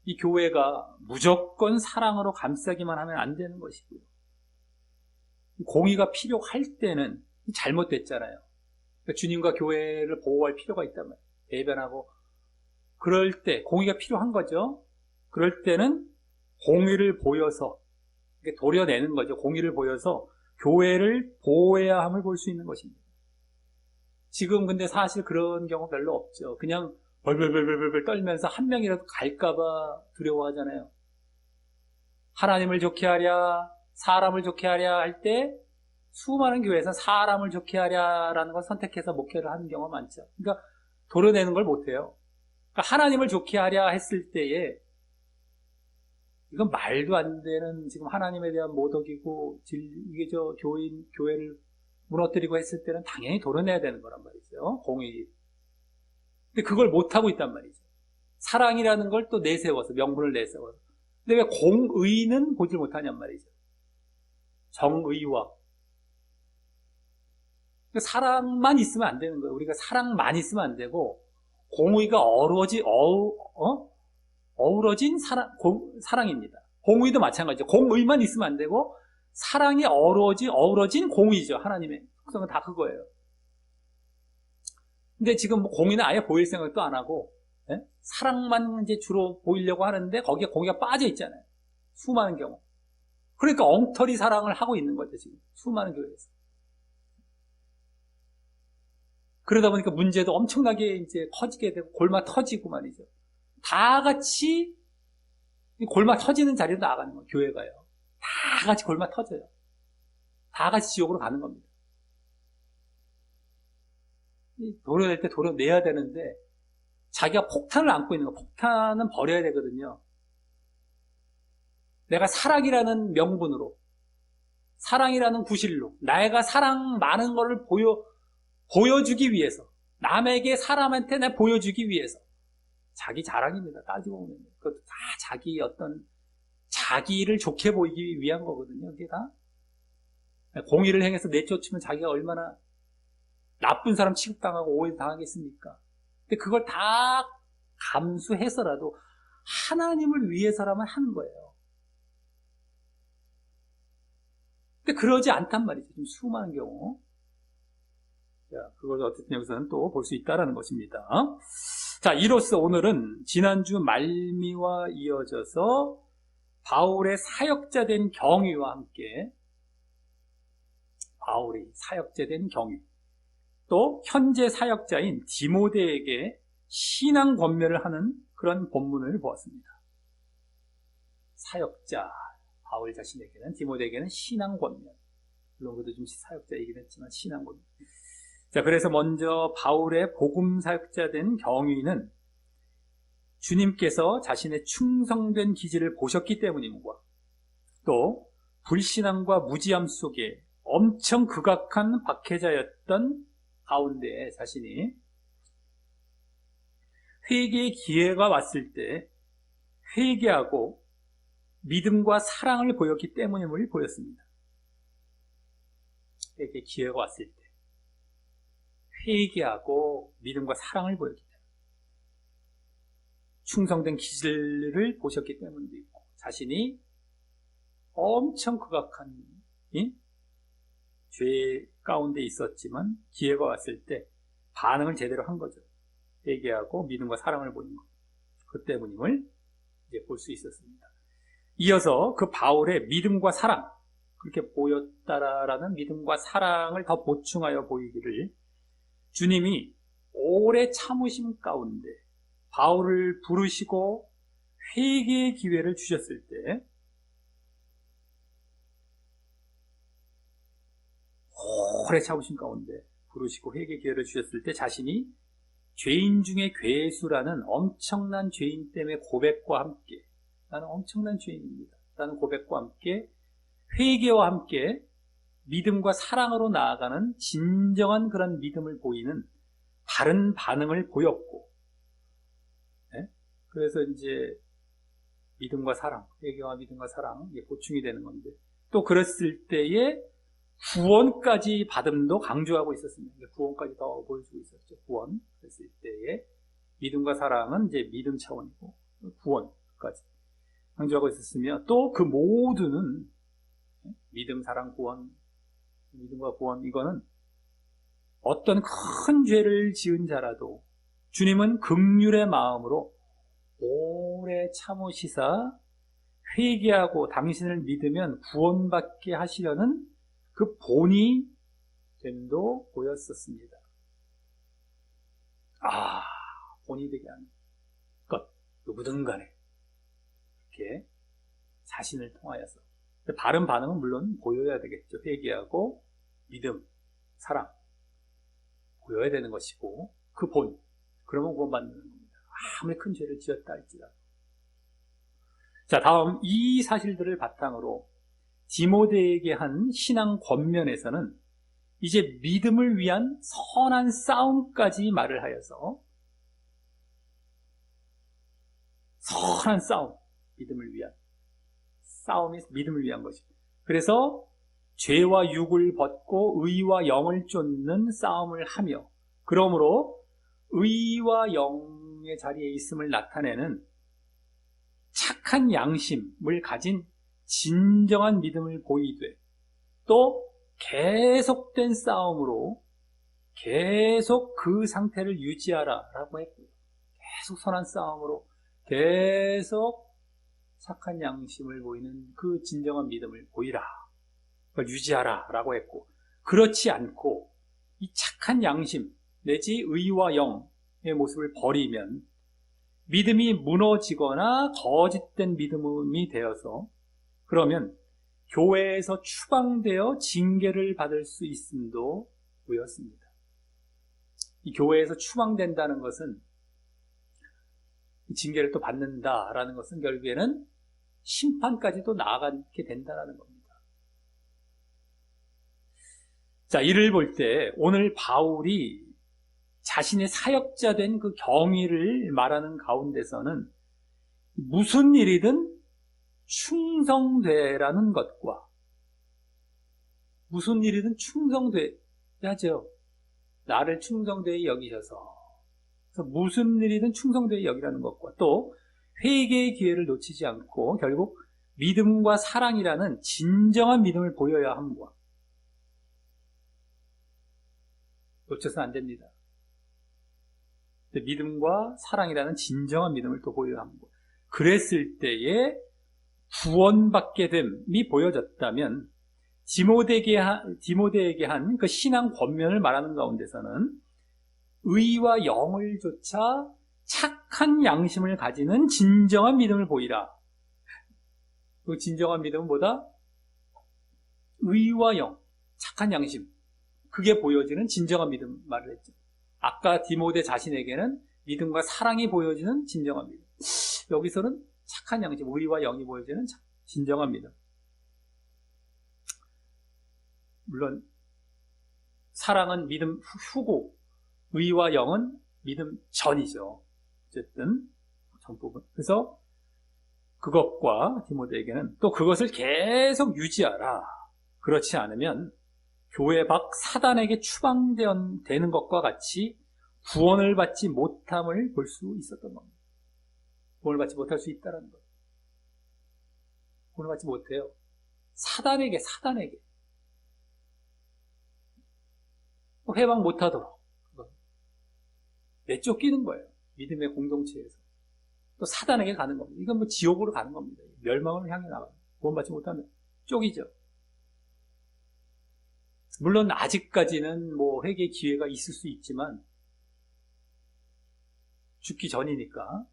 이 교회가 무조건 사랑으로 감싸기만 하면 안 되는 것이고요. 공의가 필요할 때는 잘못됐잖아요. 그러니까 주님과 교회를 보호할 필요가 있단 말이에요. 대변하고 그럴 때 공의가 필요한 거죠. 그럴 때는 공의를 보여서 도려내는 거죠. 공의를 보여서 교회를 보호해야 함을 볼 수 있는 것입니다. 지금 근데 사실 그런 경우 별로 없죠. 그냥 벌벌벌벌 떨면서 한 명이라도 갈까봐 두려워하잖아요. 하나님을 좋게 하랴, 사람을 좋게 하랴 할 때 수많은 교회에서 사람을 좋게 하랴라는 걸 선택해서 목회를 하는 경우가 많죠. 그러니까 도려내는 걸 못해요. 그러니까 하나님을 좋게 하랴 했을 때에 이건 말도 안 되는 지금 하나님에 대한 모독이고 이게 교회를 무너뜨리고 했을 때는 당연히 도려내야 되는 거란 말이죠. 공의. 근데 그걸 못하고 있단 말이죠. 사랑이라는 걸 또 내세워서, 명분을 내세워서. 근데 왜 공의는 보질 못하냔 말이죠. 정의와. 사랑만 있으면 안 되는 거예요. 우리가 사랑만 있으면 안 되고, 공의가 어우러진 사랑입니다. 공의도 마찬가지죠. 공의만 있으면 안 되고, 사랑이 어우러진 공의죠. 하나님의 특성은 다 그거예요. 근데 지금 공의는 아예 보일 생각도 안 하고, 사랑만 이제 주로 보이려고 하는데, 거기에 공의가 빠져 있잖아요. 수많은 경우. 그러니까 엉터리 사랑을 하고 있는 거죠, 지금. 수많은 교회에서. 그러다 보니까 문제도 엄청나게 이제 커지게 되고, 골마 터지고 말이죠. 다 같이 골마 터지는 자리로 나가는 거예요, 교회가요. 다 같이 골마 터져요. 다 같이 지옥으로 가는 겁니다. 도려낼 때 도려내야 되는데, 자기가 폭탄을 안고 있는 거, 폭탄은 버려야 되거든요. 내가 사랑이라는 명분으로, 사랑이라는 구실로, 내가 사랑 많은 거를 보여주기 위해서, 남에게 사람한테 내가 보여주기 위해서, 자기 자랑입니다. 따지고 보면. 그것도 다 자기를 좋게 보이기 위한 거거든요. 그게 다. 공의를 행해서 내쫓으면 자기가 얼마나 나쁜 사람 취급당하고 오해당하겠습니까? 근데 그걸 다 감수해서라도 하나님을 위해서라면 하는 거예요. 근데 그러지 않단 말이죠. 좀 수많은 경우. 자, 그걸 어쨌든 여기서는 또 볼 수 있다라는 것입니다. 자, 이로써 오늘은 지난주 말미와 이어져서 바울의 사역자 된 경위와 함께 바울이 사역자 된 경위, 또 현재 사역자인 디모데에게 신앙 권면을 하는 그런 본문을 보았습니다. 사역자 바울 자신에게는, 디모데에게는 신앙 권면, 물론 그도 좀 사역자이긴 했지만 신앙 권면. 자, 그래서 먼저 바울의 복음 사역자 된 경위는 주님께서 자신의 충성된 기질을 보셨기 때문입니다. 또 불신앙과 무지함 속에 엄청 극악한 박해자였던 가운데 자신이 회개의 기회가 왔을 때 회개하고 믿음과 사랑을 보였기 때문임을 보였습니다. 회개의 기회가 왔을 때 회개하고 믿음과 사랑을 보였기 때문에 충성된 기질을 보셨기 때문도 있고, 자신이 엄청 극악한 죄 가운데 있었지만 기회가 왔을 때 반응을 제대로 한 거죠. 회개하고 믿음과 사랑을 보인 것, 그 때문임을 이제 볼 수 있었습니다. 이어서 그 바울의 믿음과 사랑, 그렇게 보였다라는 믿음과 사랑을 더 보충하여 보이기를 주님이 오래 참으심 가운데 바울을 부르시고 회개의 기회를 주셨을 때 오래 참으심 가운데 부르시고 회개의 기회를 주셨을 때 자신이 죄인 중에 괴수라는 엄청난 죄인 때문에 고백과 함께, 나는 엄청난 죄인입니다 라는 고백과 함께 회개와 함께 믿음과 사랑으로 나아가는 진정한 그런 믿음을 보이는 다른 반응을 보였고, 네? 그래서 이제 믿음과 사랑, 회개와 믿음과 사랑, 이게 보충이 되는 건데, 또 그랬을 때에 구원까지 받음도 강조하고 있었습니다. 구원까지 더 보여주고 있었죠. 구원. 그랬을 때에 믿음과 사랑은 이제 믿음 차원이고, 구원까지 강조하고 있었으며, 또 그 모두는 믿음, 사랑, 구원, 믿음과 구원, 이거는 어떤 큰 죄를 지은 자라도 주님은 긍휼의 마음으로 오래 참으시사 회개하고 당신을 믿으면 구원받게 하시려는 그 본이 됨도 보였었습니다. 본이 되게 하는 것, 누구든 간에 이렇게 자신을 통하여서 바른 반응은 물론 보여야 되겠죠. 회개하고 믿음, 사랑 보여야 되는 것이고, 그 본, 그러면 구원받는 겁니다. 아무리 큰 죄를 지었다 할지라도. 자, 다음 이 사실들을 바탕으로 디모데에게 한 신앙 권면에서는 이제 믿음을 위한 선한 싸움까지 말을 하여서, 선한 싸움, 믿음을 위한 싸움이 믿음을 위한 것입니다. 그래서 죄와 육을 벗고 의와 영을 쫓는 싸움을 하며, 그러므로 의와 영의 자리에 있음을 나타내는 착한 양심을 가진 진정한 믿음을 보이되, 또 계속된 싸움으로 계속 그 상태를 유지하라 라고 했고요. 계속 선한 싸움으로 계속 착한 양심을 보이는 그 진정한 믿음을 보이라, 그걸 유지하라 라고 했고, 그렇지 않고 이 착한 양심 내지 의와 영의 모습을 버리면 믿음이 무너지거나 거짓된 믿음이 되어서, 그러면 교회에서 추방되어 징계를 받을 수 있음도 보였습니다. 이 교회에서 추방된다는 것은, 징계를 또 받는다라는 것은 결국에는 심판까지도 나아가게 된다는 겁니다. 자, 이를 볼 때 오늘 바울이 자신의 사역자 된 그 경위를 말하는 가운데서는 무슨 일이든 충성되라는 것과 무슨 일이든 충성돼야죠. 나를 충성되이 여기셔서. 그래서 무슨 일이든 충성되이 여기라는 것과 또 회개의 기회를 놓치지 않고 결국 믿음과 사랑이라는 진정한 믿음을 보여야 함과 놓쳐서는 안 됩니다. 믿음과 사랑이라는 진정한 믿음을 또 보여야 함과 그랬을 때에 구원받게 됨이 보여졌다면 디모데에게 한 그 신앙 권면을 말하는 가운데서는 의와 영을 조차 착한 양심을 가지는 진정한 믿음을 보이라. 그 진정한 믿음은 뭐다? 의와 영, 착한 양심. 그게 보여지는 진정한 믿음 말을 했죠. 아까 디모데 자신에게는 믿음과 사랑이 보여지는 진정한 믿음. 여기서는 착한 양심, 의와 영이 보여지는 진정한 믿음. 물론 사랑은 믿음 후고 의와 영은 믿음 전이죠. 어쨌든 전부분. 그래서 그것과 디모데에게는 또 그것을 계속 유지하라. 그렇지 않으면 교회 밖 사단에게 추방되는 것과 같이 구원을 받지 못함을 볼 수 있었던 겁니다. 구원을 받지 못할 수 있다는 것. 구원을 받지 못해요. 사단에게 해방 못하도록 내쫓기는 거예요. 믿음의 공동체에서. 또 사단에게 가는 겁니다. 이건 뭐 지옥으로 가는 겁니다. 멸망을 향해 나가요. 구원받지 못하면 쪽이죠. 물론 아직까지는 뭐 회개 기회가 있을 수 있지만 죽기 전이니까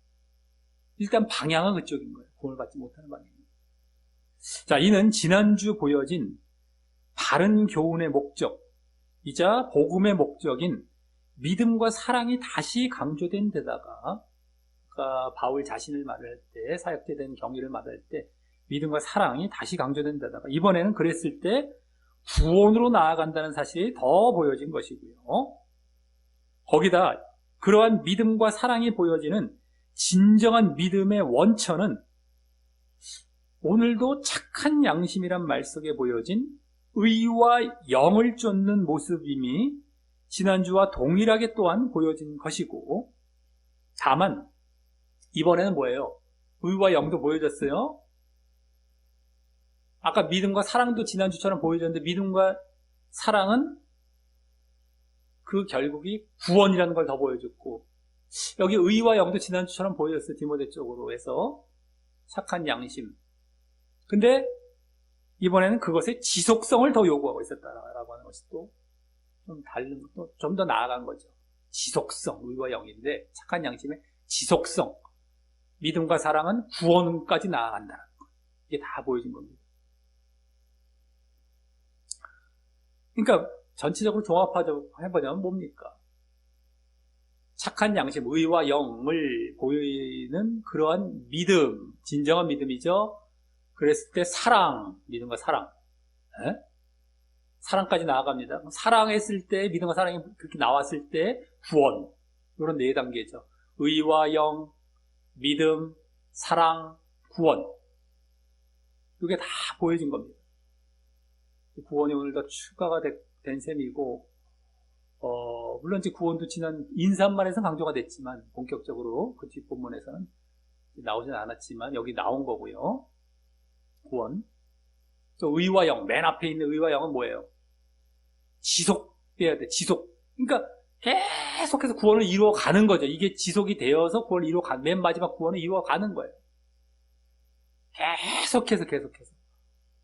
일단 방향은 그쪽인 거예요. 구원을 받지 못하는 방향입니다. 자, 이는 지난주 보여진 바른 교훈의 목적이자 복음의 목적인 믿음과 사랑이 다시 강조된 데다가 아까 바울 자신을 말할 때 사역자 된 경위를 말할 때 믿음과 사랑이 다시 강조된 데다가 이번에는 그랬을 때 구원으로 나아간다는 사실이 더 보여진 것이고요. 거기다 그러한 믿음과 사랑이 보여지는 진정한 믿음의 원천은 오늘도 착한 양심이란 말 속에 보여진 의와 영을 쫓는 모습임이 지난주와 동일하게 또한 보여진 것이고 다만 이번에는 뭐예요? 의와 영도 보여졌어요. 아까 믿음과 사랑도 지난주처럼 보여졌는데 믿음과 사랑은 그 결국이 구원이라는 걸 더 보여줬고 여기 의와 영도 지난주처럼 보여졌어요. 디모데 쪽으로 해서 착한 양심. 근데 이번에는 그것의 지속성을 더 요구하고 있었다라고 하는 것이 또 좀 다른, 또 좀 더 나아간 거죠. 지속성, 의와 영인데 착한 양심의 지속성. 믿음과 사랑은 구원까지 나아간다는 것. 이게 다 보여진 겁니다. 그러니까 전체적으로 종합해보자면 뭡니까? 착한 양심, 의와 영을 보이는 그러한 믿음, 진정한 믿음이죠. 그랬을 때 사랑, 믿음과 사랑. 에? 사랑까지 나아갑니다. 사랑했을 때, 믿음과 사랑이 그렇게 나왔을 때 구원. 이런 네 단계죠. 의와 영, 믿음, 사랑, 구원. 이게 다 보여진 겁니다. 구원이 오늘 더 추가가 된 셈이고, 물론 이제 구원도 지난 인사말에서 강조가 됐지만, 본격적으로 그 뒷본문에서는 나오진 않았지만, 여기 나온 거고요. 구원. 또 의와 영, 맨 앞에 있는 의와 영은 뭐예요? 지속돼야 돼, 지속. 그러니까 계속해서 구원을 이루어가는 거죠. 이게 지속이 되어서 구원을 맨 마지막 구원을 이루어가는 거예요. 계속해서.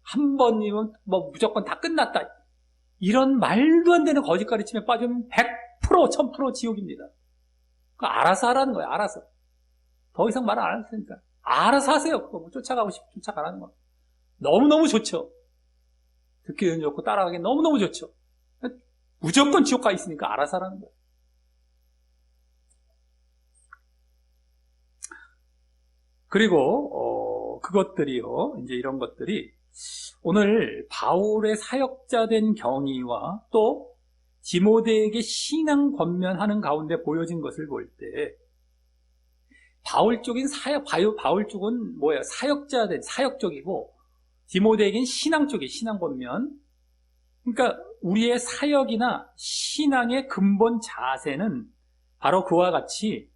한 번이면 뭐 무조건 다 끝났다. 이런 말도 안 되는 거짓 가르침에 빠지면 100%, 1000% 지옥입니다. 그거 알아서 하라는 거예요, 알아서. 더 이상 말 안 할 테니까. 알아서 하세요. 그거 뭐 쫓아가고 싶으면 쫓아가라는 거. 너무너무 좋죠. 듣기는 좋고 따라가기 너무너무 좋죠. 무조건 지옥 가 있으니까 알아서 하라는 거예요. 그리고 그것들이요, 이제 이런 것들이 오늘 바울의 사역자 된 경위와 또 디모데에게 신앙 권면하는 가운데 보여진 것을 볼 때, 바울 쪽인 바울 쪽은 뭐예요? 사역적이고, 디모데에겐 신앙 쪽이 신앙 권면. 그러니까 우리의 사역이나 신앙의 근본 자세는 바로 그와 같이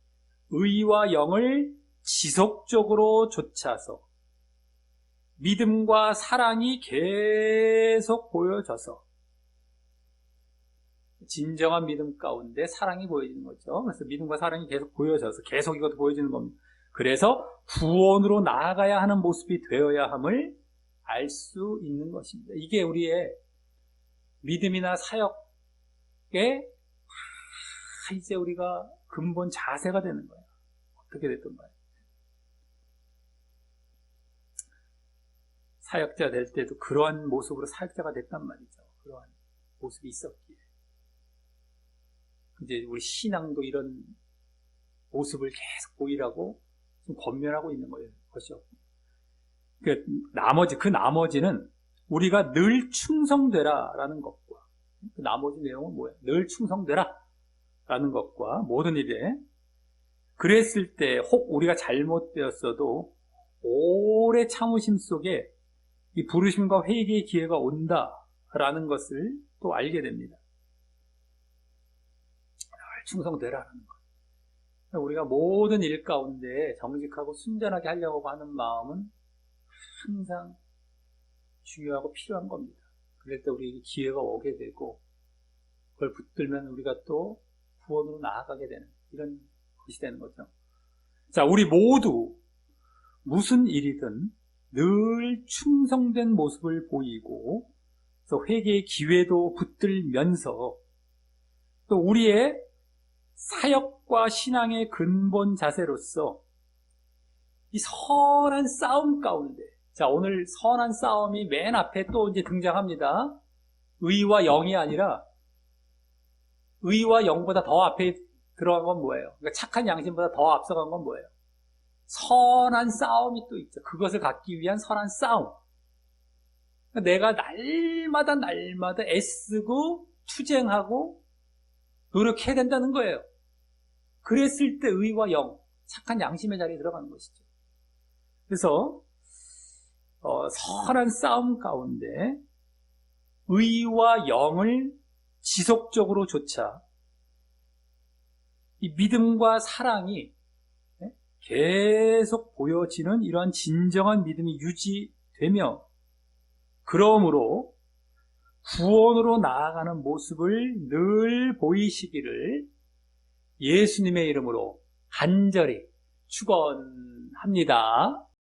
의와 영을 지속적으로 좇아서 믿음과 사랑이 계속 보여져서, 진정한 믿음 가운데 사랑이 보여지는 거죠. 그래서 믿음과 사랑이 계속 보여져서 계속 이것도 보여지는 겁니다. 그래서 구원으로 나아가야 하는 모습이 되어야 함을 알 수 있는 것입니다. 이게 우리의 믿음이나 사역의 이제 우리가 근본 자세가 되는 거예요. 어떻게 됐든 간에. 사역자 될 때도 그러한 모습으로 사역자가 됐단 말이죠. 그러한 모습이 있었기에. 이제 우리 신앙도 이런 모습을 계속 보이라고 좀 권면하고 있는 것이었고. 그 나머지는 우리가 늘 충성되라라는 것과, 그 나머지 내용은 뭐예요? 늘 충성되라라는 것과 모든 일에, 그랬을 때 혹 우리가 잘못되었어도 오래 참으심 속에 이 부르심과 회개의 기회가 온다라는 것을 또 알게 됩니다. 충성되라는 것. 우리가 모든 일 가운데 정직하고 순전하게 하려고 하는 마음은 항상 중요하고 필요한 겁니다. 그럴 때 우리에게 기회가 오게 되고, 그걸 붙들면 우리가 또 구원으로 나아가게 되는 이런 것이 되는 거죠. 자, 우리 모두 무슨 일이든 늘 충성된 모습을 보이고, 그래서 회개의 기회도 붙들면서 또 우리의 사역과 신앙의 근본 자세로서 이 선한 싸움 가운데, 자, 오늘 선한 싸움이 맨 앞에 또 이제 등장합니다. 의와 영이 아니라 의와 영보다 더 앞에 들어간 건 뭐예요? 그러니까 착한 양심보다 더 앞서간 건 뭐예요? 선한 싸움이 또 있죠. 그것을 갖기 위한 선한 싸움. 그러니까 내가 날마다 애쓰고 투쟁하고 노력해야 된다는 거예요. 그랬을 때 의와 영, 착한 양심의 자리에 들어가는 것이죠. 그래서 선한 싸움 가운데 의와 영을 지속적으로 좇아 이 믿음과 사랑이 계속 보여지는 이러한 진정한 믿음이 유지되며, 그러므로 구원으로 나아가는 모습을 늘 보이시기를 예수님의 이름으로 간절히 축원합니다.